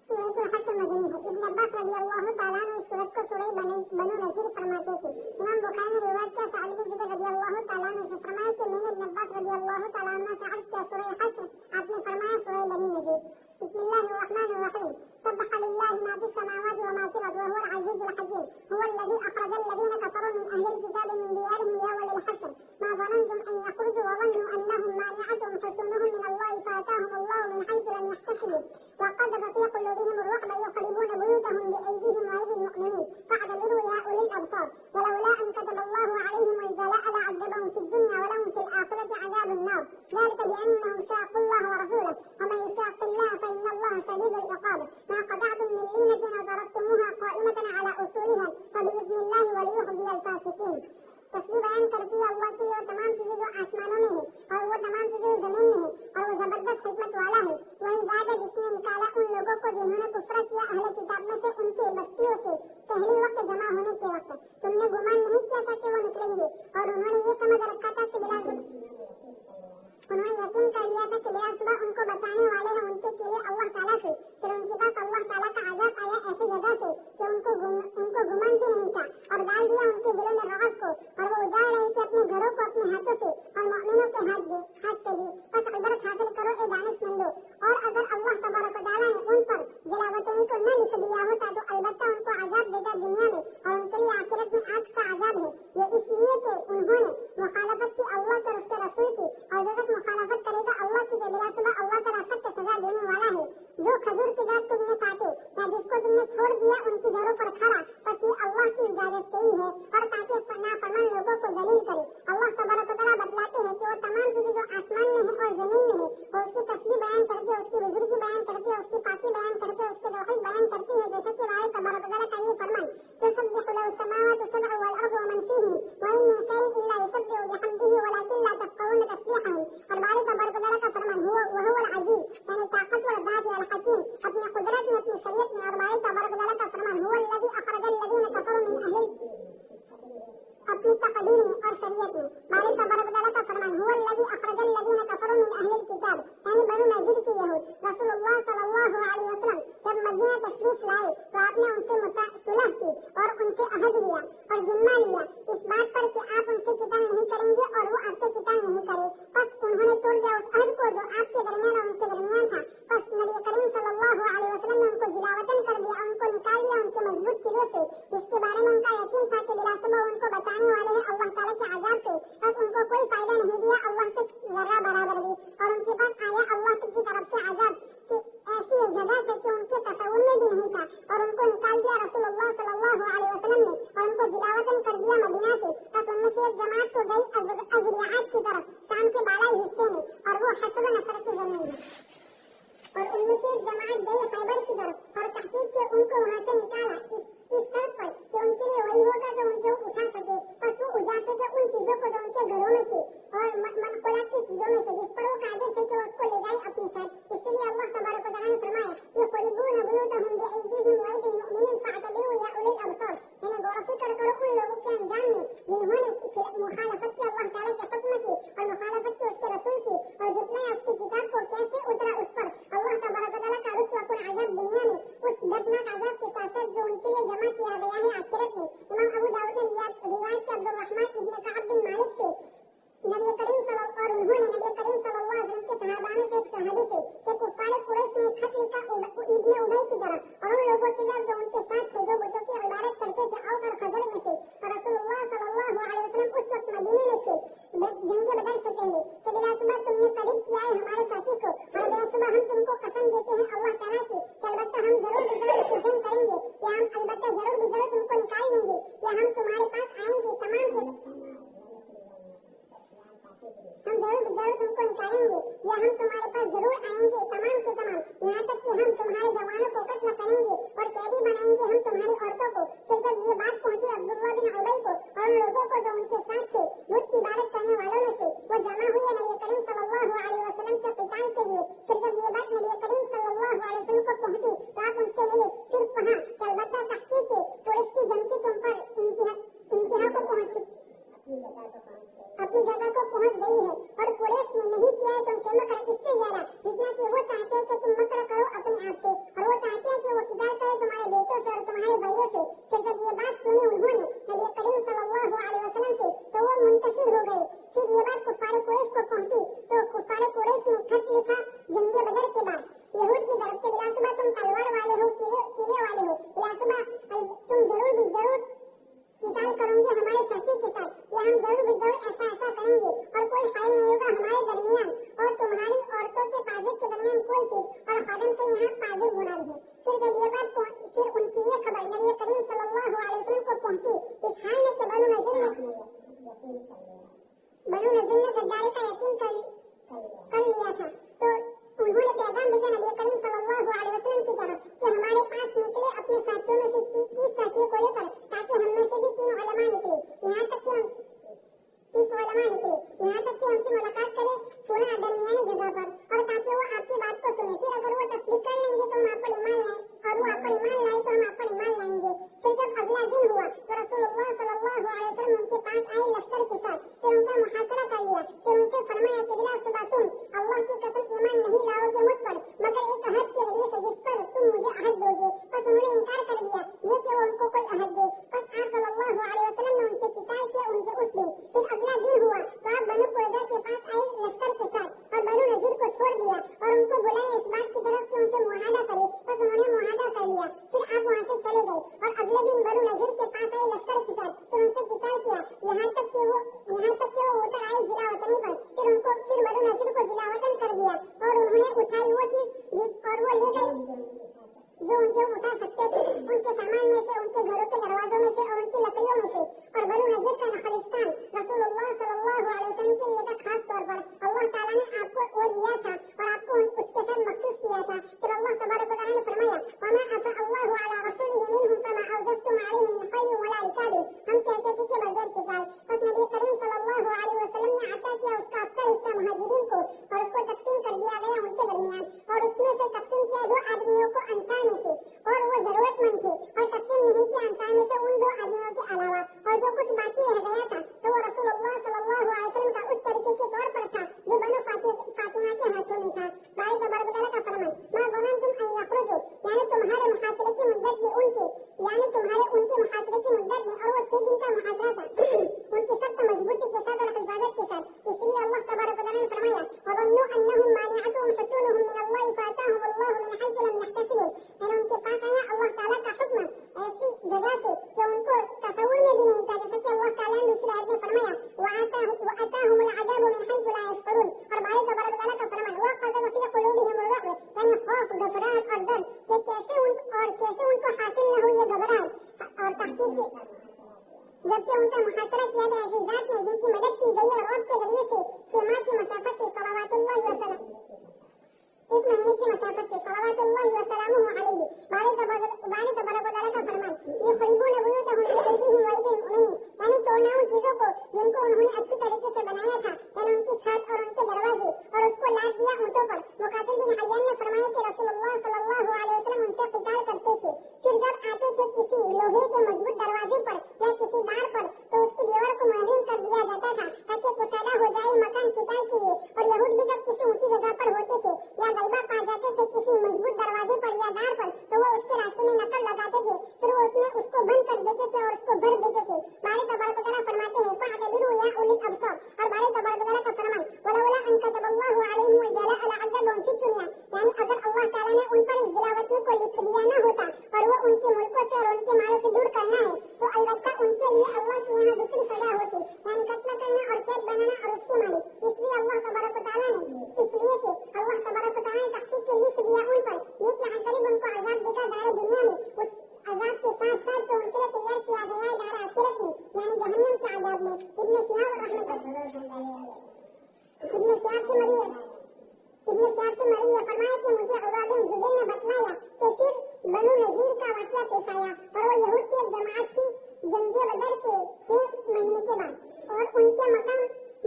[SPEAKER 1] سورۃ الحشر مدنی ہے. ابن عباس رضی اللہ تعالیٰ نے اس سورت کو سورہ بنو نذیر فرماتے تھے. امام بخاری نے روایت کیا سعد بن جبیر رضی اللہ تعالیٰ نے فرمایا کہ میں نے ابن عباس رضی اللہ تعالیٰ عنہ سے عرض کیا سورہ حشر, آپ نے فرمایا سورہ بنی نذیر. بسم اللہ الرحمن الرحیم. سبح للہ ما فی السماوات وما فی الارض وهو العزیز الحکیم. هو الذی اخرج الذین کفروا من اهل الكتاب من دیارهم لأول الحشر ما ظننتم ان يخرجوا وظنوا انهم مانعتهم حصونهم من الله فاتاهم الله من حيث لم يحتسبوا وقذف في قلوبهم الرعب يخربون بيوتهم بأيديهم وأيدي المؤمنين فاعتبروا يا أولي الأبصار ولولا أن كتب الله عليهم الجلاء لعذبهم في الدنيا ولهم في الآخرة عذاب النار ذلك بأنهم شاقوا الله ورسوله ومن يشاق الله فإن الله شديد العقاب ما قطعتم من لينة أو تركتموها قائمة على أصولها فبإذن الله وليخزي الفاسقين. تصویر بیان کرتی ہے اللہ کی اور تمام چیزیں جو آسمانوں میں ہیں اور وہ تمام چیزیں جو زمین میں ہیں, اور وہ زبردست حکمت والا ہے. وہی ذات ہے جس نے نکالا ان لوگوں کو جنہوں نے کفر کیا اہل کتاب میں سے ان کی بستیوں سے پہلے وقت جمع ہونے کے وقت. تم نے گمان نہیں کیا تھا کہ وہ نکلیں گے, اور انہوں نے یہ سمجھ رکھا تھا کہ انہوں نے یقین کر لیا تھا کہ بلا شبہ ان کو بچانے والے ہیں ان کے لیے اللہ تعالیٰ سے. پھر ان کے پاس اللہ تعالیٰ کا عذاب آیا ایسی جگہ سے کہ ان کو گمان بھی نہیں تھا, اور ڈال دیا ان کے دلوں میں رعب کو, اور وہ اجاڑ رہے تھے اپنے گھروں کو اپنے ہاتھوں سے اور مؤمنوں کے ہاتھ سے بھی. بس عبرت حاصل کرو اے دانش مندو. اور اگر اللہ تبارک و تعالیٰ نے ان پر جلاوطنی کو نہ لکھ دیا ہوتا تو البتہ ان کو عذاب دیتا دنیا میں, اور ان کے لیے آخرت میں آگ کا عذاب ہے. یہ اس لیے کہ انہوں نے مخالفت کی اللہ کے اور اس کے رسول کی, اور جو مخالفت کرے گا اللہ کی بلا شبہ اللہ تعالیٰ سخت سزا دینے والا ہے. جو کھجور کی درخت تم نے کاٹے یا جس کو تم نے چھوڑ دیا ان کی جڑوں پر کھڑا, بس یہ اللہ کی اجازت سے ہی ہے, اور تاکہ نافرمان لوگوں کو دلیل کرے. اللہ تبارک و تعالیٰ بتلاتے ہیں کہ وہ تمام چیزیں جو آسمان میں ہیں اور زمین میں ہیں وہ اس کی تسبیح بیان کرتی ہے, اس کی بزرگی بیان کرتی ہے, اس کی پاکی بیان کرتی ہے, اس کے توحید بیان کرتی ہے. جیسے کہ اللہ تبارک و تعالیٰ کا یہ فرمان يسبح له السماوات السبع والأرض ومن فيهن وإن من شيء إلا يسبح بحمده ولكن لا تفقهون تسبيحهم. اور اللہ تبارک و تعالیٰ کا فرمان وهو العزيز یعنی طاقتور ذات الحکیم, اپنے قدرت میں اپنی شریعت میں. اور اللہ تبارک و تعالیٰ کا فرمان هو الذي أخرج الذين كفروا من أهل اپنی تقدیر میں اور شریعت میں. اللہ تبارک و تعالیٰ کا فرمان هو الذي أخرج الذين كفروا من أهل الكتاب یعنی بنو نذیر کی یہود. رسول اللہ صلی اللہ علیہ وسلم جب مدینہ تشریف لائے تو آپ نے ان سے صلح کی اور ان سے عہد لیا اور ذمہ لیا اس بات پر کہ آپ ان سے قتال نہیں کریں گے اور وہ آپ سے قتال نہیں کرے. بس انہوں نے توڑ دیا اس عہد کو جو آپ کے درمیان اور ان کے درمیان تھا. بس نبی کریم صلی اللہ علیہ وسلم نے ان کو جلاوطن کر دیا, ان کو نکال دیا ان کے مضبوط قلعوں سے, جس کے بارے बारे में उनका यकीन था कि बिलाशुबह उनको बचाने वाले हैं अल्लाह ताला के अजाब से, बस उनको कोई फायदा नहीं दिया अल्लाह से जर्रा बराबर भी, और उनके पास आया अल्लाह की तरफ से अजाब कि ऐसी जगह से कि उनके तसव्वुर में भी नहीं था, और उनको निकाल दिया रसूलुल्लाह सल्लल्लाहु अलैहि वसल्लम ने, और उनको जिलावतन कर दिया मदीना से। बस उनमें से एक जमात तो गई अज़रियात की तरफ, शाम के बालाई हिस्से में, और वो हश्र नसर की जमीन है, और उनमें से एक जमात गई खैबर की तरफ, और तहकीक से उनको वहां से निकाला इस शर्त पर कि उनके लिए वही होगा जो उनको उठा सके, बस वो उठा सके उन चीजों को जो उनके घरों में थी और मनकुलात की चीजों में से जिस पर वो कादिर थे कि उसको ले जाए अपने साथ। इसलिए अल्लाह तबारक व तआला ने फरमाया युखरिबून बुयूतहुम बिअयदीहिम व अयदील मुमिनीन फअतबिरू या उलिल अबसार, यानी गौर फिक्र करो उन लोगों के अंजाम में जिन्होंने मुखालफत की अल्लाह ताला के हुक्म की और मुखालफत की उसके रसूल की, और झुटलाया उसकी किताब को, कैसे उतरा उस पर अल्लाह तबारक व तआला का रुस्वा-कुन अज़ाब दुनिया में उस दर्दनाक अज़ाब के साथ साथ जो उनके लिए जमा किया गया है आखिरत में। इमाम अबू दाऊद ने रिवायत की अब्दुर्रहमान इब्न कअब बिन मालिक से नबी करीम सल्लल्लाहु अलैहि वसल्लम के सहाबा में से एक सहाबी से कि कुफार कुरैश ने खत लिखा इब्न उबई की तरफ और उन लोगों की तरफ जो उनके साथ थे जो बुतों की इबादत करते थे औस और खजर में से, और रसूलुल्लाह सल्लल्लाहु अलैहि वसल्लम उस वक्त मदीने में थे जंगे बदर से पहले कि बिलाशुबह तुमने करीब किया है हमारे साथी को, और बिलाशुबह हम तुमको कसम देते हैं अल्लाह ताला की कि अलबत्ता हम जरूर इससे जंग करेंगे, या हम अलबत्ता जरूर तुमको निकाल देंगे, या हम तुम्हारे पास आएंगे हम जरूर तुमको निकालेंगे, या हम तुम्हारे पास जरूर आएंगे तमाम के तमाम, यहाँ तक कि हम तुम्हारे जवानों को कत्ल करेंगे और कैदी बनाएंगे हम तुम्हारी औरतों को। फिर जब ये बात पहुंची अब्दुल्लाह बिन उबई को और उन लोगों को जो उनके साथ थे बुत की इबादत करने वालों में से, वो जमा हुए नबी करीम सल्लल्लाहु अलैहि वसल्लम से क़िताल के लिए। फिर जब ये बात नबी करीम सल्लल्लाहु अलैहि वसल्लम को पहुंची तो आप उनसे मिले, फिर कहा कि अलबत्ता तहकीक है पुलिस की धमकी तुम पर इंतहा को पहुंच अपनी जगह को पहुंच गई है, और कुरैश ने नहीं किया है तुमसे मकर इससे ज्यादा जितना कि वो चाहते हैं कि तुम मकर करो अपने आप से, और वो चाहते हैं कि वो किताल करे तुम्हारे बेटों से और तुम्हारे भाइयों से। फिर जब ये बात सुनी उन्होंने नबी करीम सल्लल्लाहु अलैहि वसल्लम से तो वो मुंतशिर हो गए। फिर ये बात कुफार कुरैश को पहुंची तो कुफार कुरैश ने खत लिखा जंगे बदर के बाद यहूद की तरफ के बिलाशुबह तुम तलवार वाले हो, किले वाले हो, बिलाशुबह तुम जरूर किताल करोगे हमारे साथी के साथ, या हम जरूर ऐसा करेंगे, और कोई हाल नहीं होगा हमारे दरमियान और तुम्हारी औरतों के पाजिब के दरमियान कोई चीज, और खादम से यहाँ पाजिब होना भी। फिर जब ये बात फिर उनकी ये खबर नबी करीम सल्लल्लाहु अलैहि वसल्म को पहुंची इस हाल में कि बनु नज़ीर ने गद्दारी का यकीन कर लिया था, तो उन्होंने पैगाम भेजा नबी करीम सल्लल्लाहु अलैहि वसल्लम की तरफ कि हमारे पास निकले अपने साथियों में से 30 साथियों को लेकर, ताकि हम में से भी 3 उलमा निकले, यहाँ तक कि हमसे मुलाकात करें थोड़ा दरमियानी जगह पर, और ताकि वो आपकी बात को सुने। फिर अगर वो तस्दीक कर लेंगे तो हम आप पर ईमान लाए, और वो आप पर ईमान लाए तो हम आप पर ईमान लाएंगे। फिर जब अगला दिन हुआ तो रसूलुल्लाह सल्लल्लाहु अलैहि वसल्लम उनके पास आए लश्कर के साथ, फिर उनका मुहासरा कर लिया, फिर उनसे फरमाया कि बिलाशुबह तुम अल्लाह की कसम ईमान नहीं लाओगे मुझ पर मगर एक अहद के वजह से जिस पर तुम मुझे अहद दोगे। बस उन्होंने इनकार कर दिया ये कि वो उनको कोई अहद दे। बस आप सल्लल्लाहु अलैहि वसल्लम ने उनसे किताल किया उनके उस दिन। फिर अगला दिन हुआ तो आप बनु कुरैज़ा के पास आए लश्कर के साथ और बनु नज़ीर को छोड़ दिया और उनको बुलाया इस बात की तरफ कि उनसे मुआहदा करे। बस उन्होंने मुआहदा कर लिया, फिर आप वहाँ से चले गए और अगले दिन बनु नज़ीर के पास आए लश्कर के साथ, फिर उनसे किताल किया यहाँ तक कि वो उतर आए जिला वतनी पर। फिर बनु नज़ीर को जिला वतन कर दिया और उन्होंने उठाई वो चीज और वो ले गए जो उनके उठा सकते थे, उनके सामान में से, उनके घरों के दरवाजों में से और उनकी लकड़ियों में से। और बनु नज़ीर का नखलिस्तान रसूलुल्लाह सल्लल्लाहु अलैहि वसल्लम के लिए था खास तौर पर। अल्लाह ताला ने आपको वो दिया था और आपको उसके साथ मखसूस किया था। फिर अल्लाह तबारक व तआला ने फरमाया वमा अता अल्लाहु अला रसूलिही मिनहुम फमा अवजफ्तुम अलैहि मिन खैरिन वला रिकाबिन। हम कहते थे कि बगैर किताल। बस नबी करीम सल्लल्लाहु अलैहि वसल्लम ने अता किया उसका अक्सर हिस्सा मुहाजिरीन को और उसको तकसीम कर दिया गया उनके दरमियान, और उसमें से तकसीम किया 2 आदमियों को अंसार में से और वो जरूरतमंद थे, और तकसीम नहीं किया अंसार में से उन 2 आदमियों के अलावा। और जो कुछ बाकी रह गया था तो वो रसूलुल्लाह सल्लल्लाहु अलैहि वसल्लम का उस तरीके के तौर पर था जो बनु फातिमा के हाथों में था। बारी तबारक व तआला का फरमान मा ज़ननतुम अन यखरुजू, यानी तुम्हारे मुहासरे की मुद्दत में उनके मुहासरे की मुद्दत में, और वो 6 दिन का मुहासरा था उनकी सख्त मजबूती के साथ और हिफाजत के साथ। इसलिए अल्लाह तबारक व तआला ने फरमाया वज़न्नु अन्नहुम मानिअतुहुम हुसूनुहुम मिन अल्लाह फअताहुम अल्लाहु मिन हैथु लम यहतसिबू, यानी उनके पास आया अल्लाह ताला का हुक्म ऐसी जगह से कि उनको जबकि उनका मुहासरा किया गया ऐसी जात ने जिनकी मदद की गई और के जरिए से 6 माह की मसाफत से सलावतुल्लाह वसल्लम 1 महीने की मसाफत से सलावतुल्लाह वसल्लमुहु अलैहि बारे तबारक व तआला का फरमान ये खरीबून बुयूतहुम बिअयदीहिम व अयदील मुमिनीन, यानी तोड़ना उन चीजों को जिनको उन्होंने अच्छी तरीके से बनाया था, यानी उनकी छत और उनके दरवाजे, और उसको लाद दिया ऊंटों पर। मुकातिल बिन हय्यान ने फरमाया कि रसूलुल्लाह सल्लल्लाहु अलैहि वसल्लम उनसे क़िताल करते थे। फिर जब आते थे किसी लोहे के मजबूत दरवाजे पर या किसी दार पर तो उसकी दीवार को मुहर्रिम कर दिया जाता था ताकि कुशादा हो जाए मकान क़िताल के लिए। और यहूद भी जब किसी ऊंची जगह पर होते थे या गलबा पा जाते थे किसी मजबूत दरवाजे पर या दार पर तो वो उसके रास्ते में नकल लगाते थे, फिर वो उसमें उसको बंद कर देते थे और उसको भर देते थे। बारे तबारक व तआला फरमाते हैं फअतबिरू या उलिल अबसार, और बारे तबारक व तआला का फरमान वलौला अन कतबल्लाहु अलैहिम अल-जलाअ लअज़बहुम फिद दुनिया, यानी अगर अल्लाह ताला ने उन पर इस गिलावतनी को लिख दिया न होता और वो उनके मुल्कों से और उनके मालों से दूर करना है तो अलबत्ता उनके लिए अल्लाह के यहाँ दूसरी सजा होती, यानी कत्ल करना और कैद बनाना और उसके मालिक। इसलिए अल्लाह तबारक व तआला ने तहकीक के लिख दिया उन पर ये कि अनकरीब उनको अजाब देगा दार दुनिया में, उस अजाब के साथ साथ जो उनके लिए तैयार किया गया है दार आखिरत में, यानी जहन्नम के अजाब में। इब्न शिहाब से मरवी है फरमाया कि मुझे उर्वा बिन ज़ुबैर ने बतलाया कि फिर बनु नज़ीर का वाक़या पेश आया और वो यहूद की एक जमात की जंगे बदर के 6 महीने के बाद, और उनके मकाम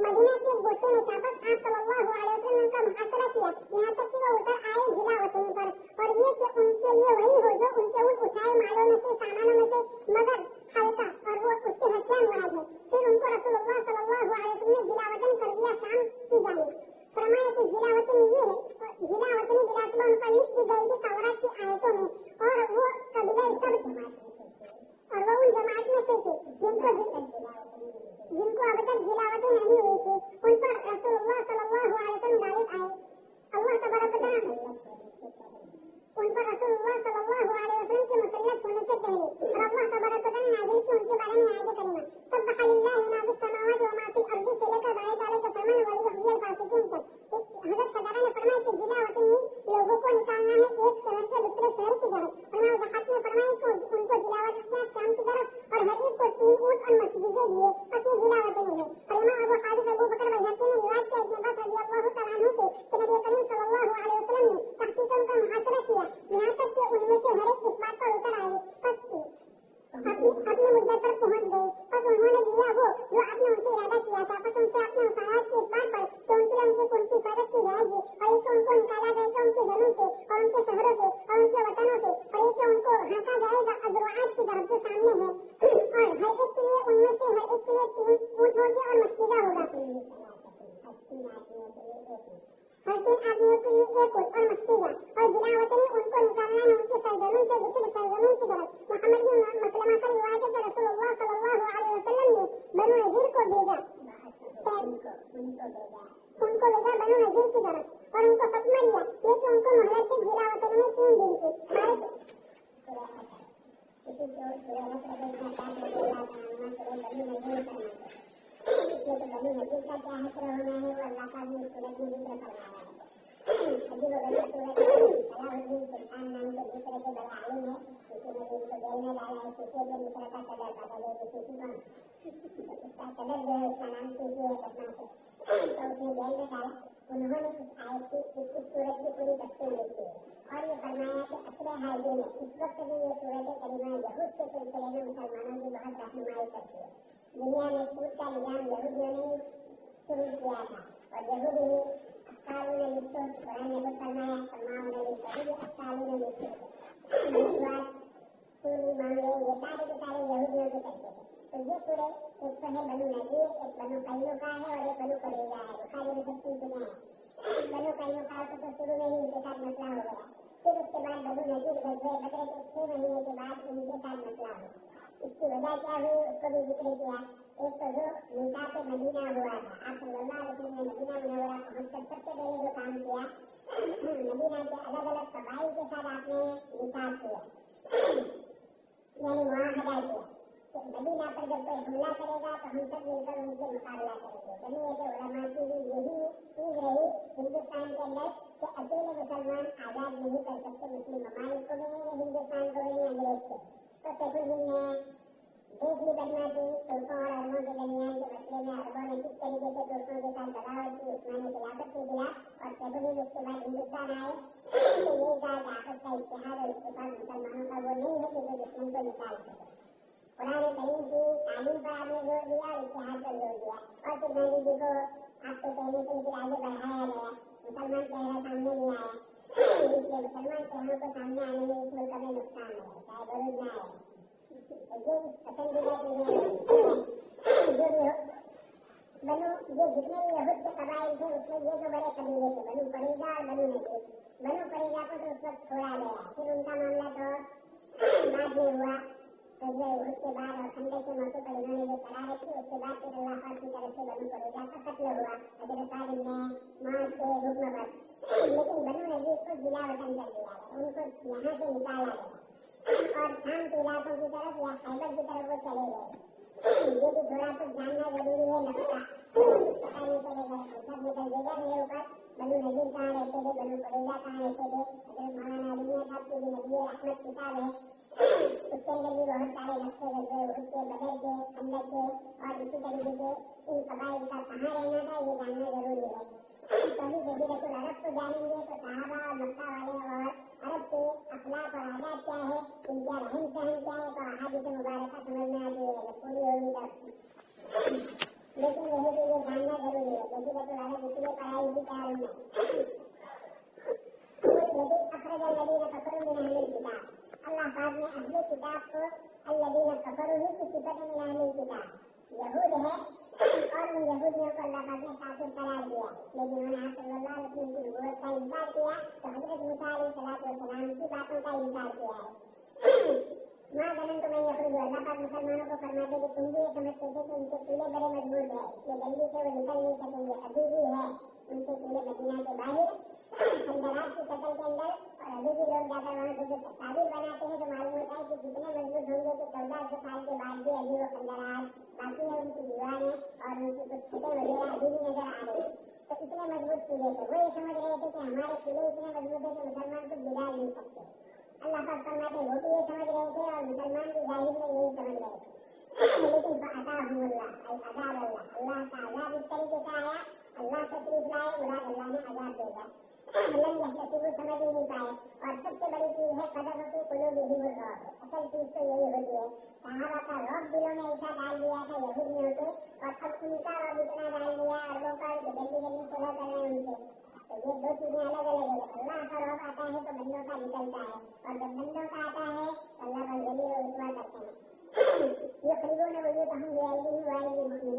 [SPEAKER 1] मदीना के एक गोशे में था। बस आप सल्लल्लाहु अलैहि वसल्लम ने उनका मुहासरा किया यहाँ तक कि वो उतर आए जिला वतनी पर, और ये कि उनके लिए वही हो जो उनके उन उठाए मालों में से सामानों में से मगर हल्का और वो उसके हथियार मुराद है। फिर उनको रसूलुल्लाह सल्लल्लाहु अलैहि वसल्लम ने जिला वतन कर दिया शाम की जानिब। फरमाया कि जिला वतनी ये है, जिला वतनी बिलासुबह उन पर लिख दी गई थी तौरात की आयतों में, और वो कबीला सब और वो उन जमात में से थे जिनको अब तक जिलावतें नहीं हुई थी, उन पर रसूलुल्लाह सल्लल्लाहु अलैहि वसल्लम गालिब आए। अल्लाह तबारक व तआला उन पर रसूलुल्लाह सल्लल्लाहु अलैहि वसल्लम के मुसल्लत होने से पहले और अल्लाह तबारक व तआला नाज़िल की उनके बारे में आयत करीमा सब्बह लिल्लाहि मा फिस समावाति व मा फिल अर्दि से लेकर बारह ताला के फरमान वाली यहज़िल फासिकीन तक। हज़रत कतादा ने फरमाया कि जिला वतनी लोगों को निकालना है एक शहर से दूसरे शहर की तरफ, और इमाम ज़हाक़ ने फरमाया कि उनको जिलावत किया शाम की तरफ और हर एक को 3 ऊंट और मस्जिदें दिए, बस ये जिलावतनी है। और इमाम अबू हारिस अबू बकर बैहक़ी ने रिवायत किया इब्न अब्बास रज़ियल्लाहु तआला अन्हु से कि नबी करीम सल्लल्लाहु अलैहि वसल्लम ने तहक़ीक़न का मुहासरा किया यहाँ तक कि उनमें से हर एक इस बात पर उतर आए अपने मुद्दे पर पहुंच गए, बस उन्होंने दिया वो जो आपने उनसे इरादा किया था। बस उनसे आपने मुसाहत की इस बात पर कि उनके लिए उनकी हिफाजत की जाएगी, और एक उनको निकाला जाएगा उनके जमीन से और उनके शहरों से और उनके वतनों से, और एक उनको हाँका जाएगा अज़रुआत की तरफ जो सामने है, और हर एक के लिए उनमें से हर एक के लिए 3 ऊंट होंगे और मस्जिदा होगा, हर 3 आदमियों के लिए 1 ऊंट और मस्जिदा। और जिलावतनी उनको निकालना है उनके सरजमीन से दूसरी सरजमीन की तरफ। मोहम्मद बिन मसलमा से रिवायत है कि रसूलुल्लाह सल्लल्लाहु अलैहि वसल्लम ने बनु नज़ीर को भेजा बनु नज़ीर की तरफ और उनको फतवा दिया लेकिन उनको मोहलत दी जिलावतनी में 3 दिन की। इसलिए तो बनु नज़ीर का क्या हश्र होना है वो अल्लाह का भी सूरत में जिक्र फरमाया है। अजीब गरीब सूरत अलाउद्दीन सुल्तान नाम के दूसरे के बड़ा आलिम है, किसी ने भी उनको जेल में डाला है। सूफी के दूसरे का सदर था, पहले सूफी कौन उसका सदर जो है उसका नाम सूफी है पटना से, तो उसने जेल में डाला। उन्होंने इस आयत की इस सूरत की पूरी तफसीर लिखी है और ये फरमाया कि असरे हाजिर में इस वक्त भी ये सूरत करीमा यहूद के सिलसिले में मुसलमानों की बहुत रहनुमाई करती है। दुनिया में सूद का निजाम यहूदियों ने शुरू किया था और यहूदी ही अफ्तालून लिस्सुद, कुरान ने खुद फरमाया फरमाउन लिस्सुद अफ्तालून लिस्सुद, विश्वास सूदी मामले ये सारे के सारे यहूदियों के करते थे। तो ये सूरह एक तो है बनु नज़ीर, एक बनु कैनुका है और एक बनु कुरैज़ा है। बुखारी में सब सुन चुके हैं। बनु कैनुका तो शुरू में ही इनके साथ मसला हो गया, फिर उसके बाद बनु नज़ीर गज़वे बदर के 6 महीने के बाद इनके साथ मसला हुआ। इसकी वजह क्या हुई उसको भी जिक्र किया। एक तो जो मीक़ात मदीना हुआ था, आप सल्लल्लाहु अलैहि वसल्लम ने मदीना मुनव्वरा पहुंचकर सबसे पहले जो काम किया मदीना के अलग अलग कबाइल के साथ आपने मीक़ात किया, यानी मुआहदा किया कि मदीना पर जब कोई हमला करेगा तो हम सब मिलकर उनसे मुकाबला करेंगे। जमीयत उलमा की भी यही चीज रही हिंदुस्तान के अंदर कि अकेले मुसलमान आज़ाद नहीं कर सकते, मुस्लिम ममालिक को भी नहीं, हिंदुस्तान को भी नहीं, अंग्रेज को। तो सैफुद्दीन ने देख ली बदमाशी तुर्कों और अरबों के दरमियान के मसले में अरबों ने किस तरीके से तुर्कों के साथ बगावत की उस्मानी खिलाफत के खिलाफ और सैफुद्दीन उसके बाद हिंदुस्तान आए तो यही कहा कि आपस का इत्तेहाद और इत्तेफाक मुसलमानों का वो नहीं है कि जो दुश्मन को निकाल सके। कुरान करीम की तालीम पर आपने जोर दिया और इत्तेहाद पर जोर दिया और फिर गांधी जी को आपके कहने से फिर आगे बढ़ाया गया। मुसलमान चेहरा सामने नहीं आया इसलिए मुसलमान चेहरों को सामने आने में इस मुल्क में नुकसान है चाहे बरूद ना आए। ये पसंदीदा चीजें जो भी हो बनु ये जितने भी यहूद के कबाइल थे उसमें ये जो बड़े कबीले थे बनु करेजा और बनु नजीर। बनु करेजा को तो उस वक्त छोड़ा गया फिर उनका मामला तो बाद में हुआ उहद के बाद और खंडक के मौके पर इन्होंने जो शरारत की उसके बाद फिर अल्लाह पाक की तरफ से बनु करेजा का कत्ल हुआ हज़रत सालिम ने मौत के हुक्म पर। लेकिन बनु नजीर को जिला वतन कर दिया उनको यहाँ से निकाला गया और शाम के इलाकों की तरफ या खैबर की तरफ वो चले गए। ये भी थोड़ा कुछ जानना जरूरी है नक्शा पता नहीं चलेगा सब निकल देगा मेरे ऊपर। बनु नजीर कहाँ रहते थे बनु करेजा कहाँ रहते थे हज़रत मौलाना अली मियां साहब की भी नबी रहमत किताब है उसके अंदर भी बहुत सारे नक्शे गए उहद के बदर के खंडक के और इसी तरीके के इन कबाइल का कहाँ रहना था ये जानना जरूरी है। कभी जज़ीरतुल अरब को जानेंगे तो सहाबा और मक्का वाले और अरब के अखलाक और आदात क्या है इनका रहन सहन क्या है तो अहादीस मुबारका समझ में आती है जब पूरी होगी तब। लेकिन यह भी ये जानना जरूरी है जज़ीरतुल अरब इसलिए पढ़ाई भी चाह रही है। अखरज अल्लज़ीना कफ़रू मिन अहलिल किताब अल्लाह पाक ने अहले किताब को अल्लज़ीना कफ़रू ही की सिफत मिन अहलिल किताब यहूद है और उन यहूदियों को अल्लाह पाक ने काफिर करार दिया लेकिन उन्होंने सल्लल्लाहु अलैहि वसल्लम की नबूवत का इनकार किया तो हज़रत मूसा अलैहिस्सलाम की बातों का इनकार किया है। माँ गनन तो मैं यहूद अल्लाह पाक मुसलमानों को फरमाते कि तुम भी ये समझते थे कि इनके किले बड़े मजबूत है इसलिए जल्दी से वो निकल नहीं सकेंगे अभी भी है उनके किले मदीना के बाहर खंडरात की शक्ल के अंदर और अभी भी लोग जाकर वहाँ से जो तस्वीर बनाते हैं तो मालूम होता है कि कितने मजबूत होंगे कि 1400 साल के बाद भी अभी वो खंडरात बाकी है उनकी दीवारें और उनकी कुछ छतें वगैरह अभी भी नजर आ रही है। तो इतने मजबूत किले थे वो ये समझ रहे थे कि हमारे किले इतने मजबूत है कि मुसलमान कुछ बिगाड़ नहीं सकते। अल्लाह पाक फरमाते वो भी ये समझ रहे थे और मुसलमान भी जाहिर में यही समझ रहे थे लेकिन अल्लाह का अजाब इस तरीके से आया अल्लाह तशरीफ लाए मुराद अल्लाह ने अजाब देगा समझ ही नहीं पाए। और सबसे बड़ी चीज है कदर होती कुलूबिहिम रौब असल चीज तो यही होती है सहाबा का रौब दिलों में ऐसा डाल दिया था यहूदियों के और अब उनका रौब इतना डाल दिया अरबों का जल्दी जल्दी सुलह कर रहे हैं उनसे। तो ये दो चीजें अलग अलग है अल्लाह का रौब आता है तो बंदों का निकलता है और जब बंदों का आता है तो अल्लाह का जलील और रुतबा करते हैं। ये खरीबों ने वही तो हम ले अपने ही घरों को जब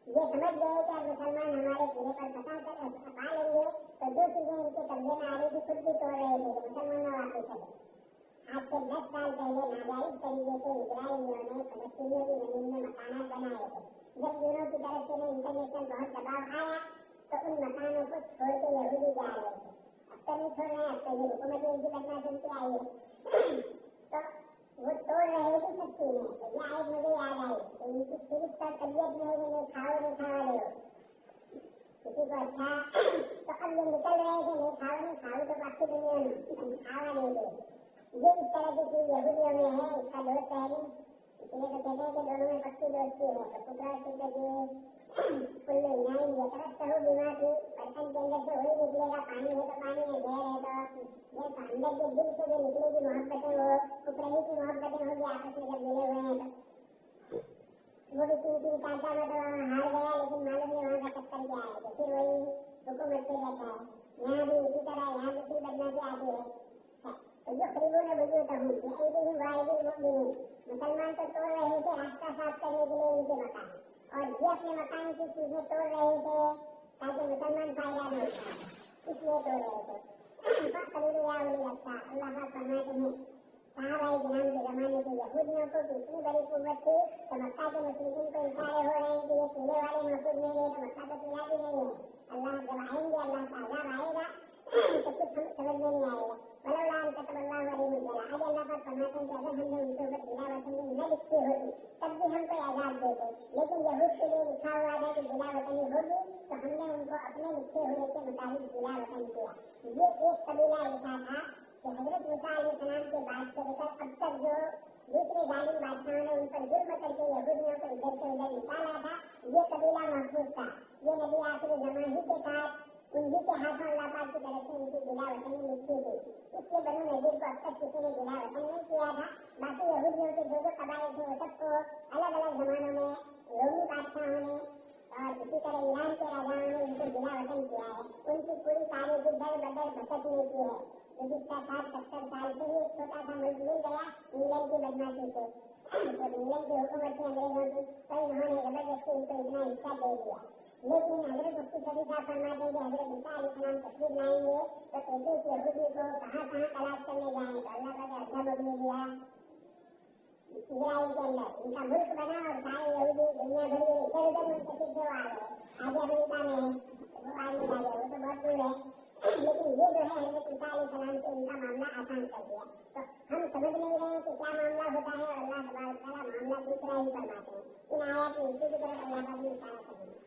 [SPEAKER 1] ये समझ गए कि अब मुसलमान हमारे किले पर पका लेंगे तो जो चीजें इनके कब्जे में आ रही थी खुद भी तोड़ रहे थे तो मुसलमान वापस चले। आज से 10 साल पहले नाजायज तरीके से इजराइलियों ने फलस्तीनियों की जमीन में मकानात बनाए थे। जब यूरो की तरफ से इंटरनेशनल बहुत दबाव आया तो उन मकानों को छोड़ के यहूदी जा रहे थे। अब तो नहीं छोड़ रहे अब तो ये हुकूमत इनकी घटना सुनती आई है तो वो तोड़ रहे थे सच्ची में। तो ये आयत मुझे याद आई कि इनकी फिरिस का तबियत में है नहीं खाओ वाले किसी को अच्छा तो अब ये निकल रहे थे नहीं खाओ तो बाकी दुनिया में खावा नहीं दो। ये इस तरह की चीज यहूदियों में है इसका दोस्त है नहीं इसलिए तो कहते हैं कि दोनों में पक्की दोस्ती है। तो पुत्रा कुल्लू इनाम ये तरह बीमा की बर्तन के अंदर से वही निकलेगा पानी है तो पानी है जहर है तो अंदर के दिल से जो निकलेगी मोहब्बतें वो कुफरही की मोहब्बतें होगी आपस में जब मिले हुए हैं तो वो भी 3-3 4 मतलब हार गया लेकिन मालूम नहीं वहाँ का चक्कर क्या है तो फिर वही हुकूमत पे रहता है। यहाँ भी इसी तरह यहाँ दूसरी बदमाशी आती है तो जो खरीबों ने बुझी होता हूँ मुसलमान तो तोड़ रहे थे रास्ता साफ करने के लिए इनके मकान और ये अपने मकान की चीजें तोड़ रहे थे ताकि मुसलमान फायदा नहीं उठाए इसलिए तोड़ रहे थे। अल्लाह का फरमाते हैं सहाबाए किराम के जमाने के यहूदियों को इतनी बड़ी कुव्वत थी तो मक्का के मुशरिकीन को इशारे हो रहे हैं कि ये किले वाले मौजूद नहीं है तो मक्का तो किला भी नहीं है। अल्लाह जब आएंगे अल्लाह का अज़ाब आएगा तो कुछ समझ में नहीं आएगा। वलौला कतबल्लाहु अलैहिम आज अल्लाह का फरमाते हैं कि अगर हमने उनके ऊपर बिलावतनी न लिखी होती तब भी हम कोई आजाद देते लेकिन यहूद के लिए लिखा हुआ था कि बिलावतनी होगी तो हमने उनको अपने लिखे हुए के मुताबिक बिलावतन किया। ये एक कबीला ऐसा था कि हजरत मूसा अलैहिस्सलाम کے بعد سے لے کر اب تک جو دوسرے ظالم بادشاہوں نے ان پر ظلم کر کے یہودیوں کو ادھر سے ادھر نکالا تھا، یہ قبیلہ محفوظ تھا. یہ نبی آخر زمان ہی کے ساتھ انہی کے ہاتھوں اللہ پاک کی طرف سے ان کی دلا وطنی لکھی گئی. اس لیے بنو نذیر کو اب تک کسی نے دلا وطن نہیں کیا تھا. باقی یہودیوں کے جو قبائل تھے وہ سب کو الگ الگ زمانوں میں رومی بادشاہوں نے اور اسی طرح ایران کے راجاؤں نے ان کو دلا وطن کیا ہے. ان کی پوری تاریخ در بدر بھٹکنے کی ہے. جس کا 60-70 سال سے ہی ایک چھوٹا سا ملک مل گیا انگلینڈ کی بدماشی سے. جب انگلینڈ کی حکومت تھی انگریزوں کی تو انہوں نے زبردستی ان کو اتنا حصہ دے دیا. لیکن حضرت مفتی صدیق صاحب فرماتے ہیں کہ حضرت عیسیٰ علیہ السلام تشریف لائیں گے تو کہتے کہ یہودی کو کہاں تلاش کرنے جائیں. تو اللہ کا ادھر مبنی دیا اسرائیل کے اندر ان کا ملک بنا اور سارے یہودی دنیا بھر میں ادھر ادھر منتشر تھے. وہ آ گئے آج امریکہ میں وہ آج نہیں آ گئے، وہ تو بہت دور ہے. لیکن یہ جو ہے حضرت عیسیٰ علیہ السلام سے ان کا معاملہ آسان کر دیا. تو ہم سمجھ نہیں رہے کہ کیا معاملہ ہوتا ہے اور اللہ تبارک و تعالیٰ معاملہ دوسرا ہی فرماتے ہیں. ان آیات میں اسی کی طرف اللہ کا بھی اشارہ کریں.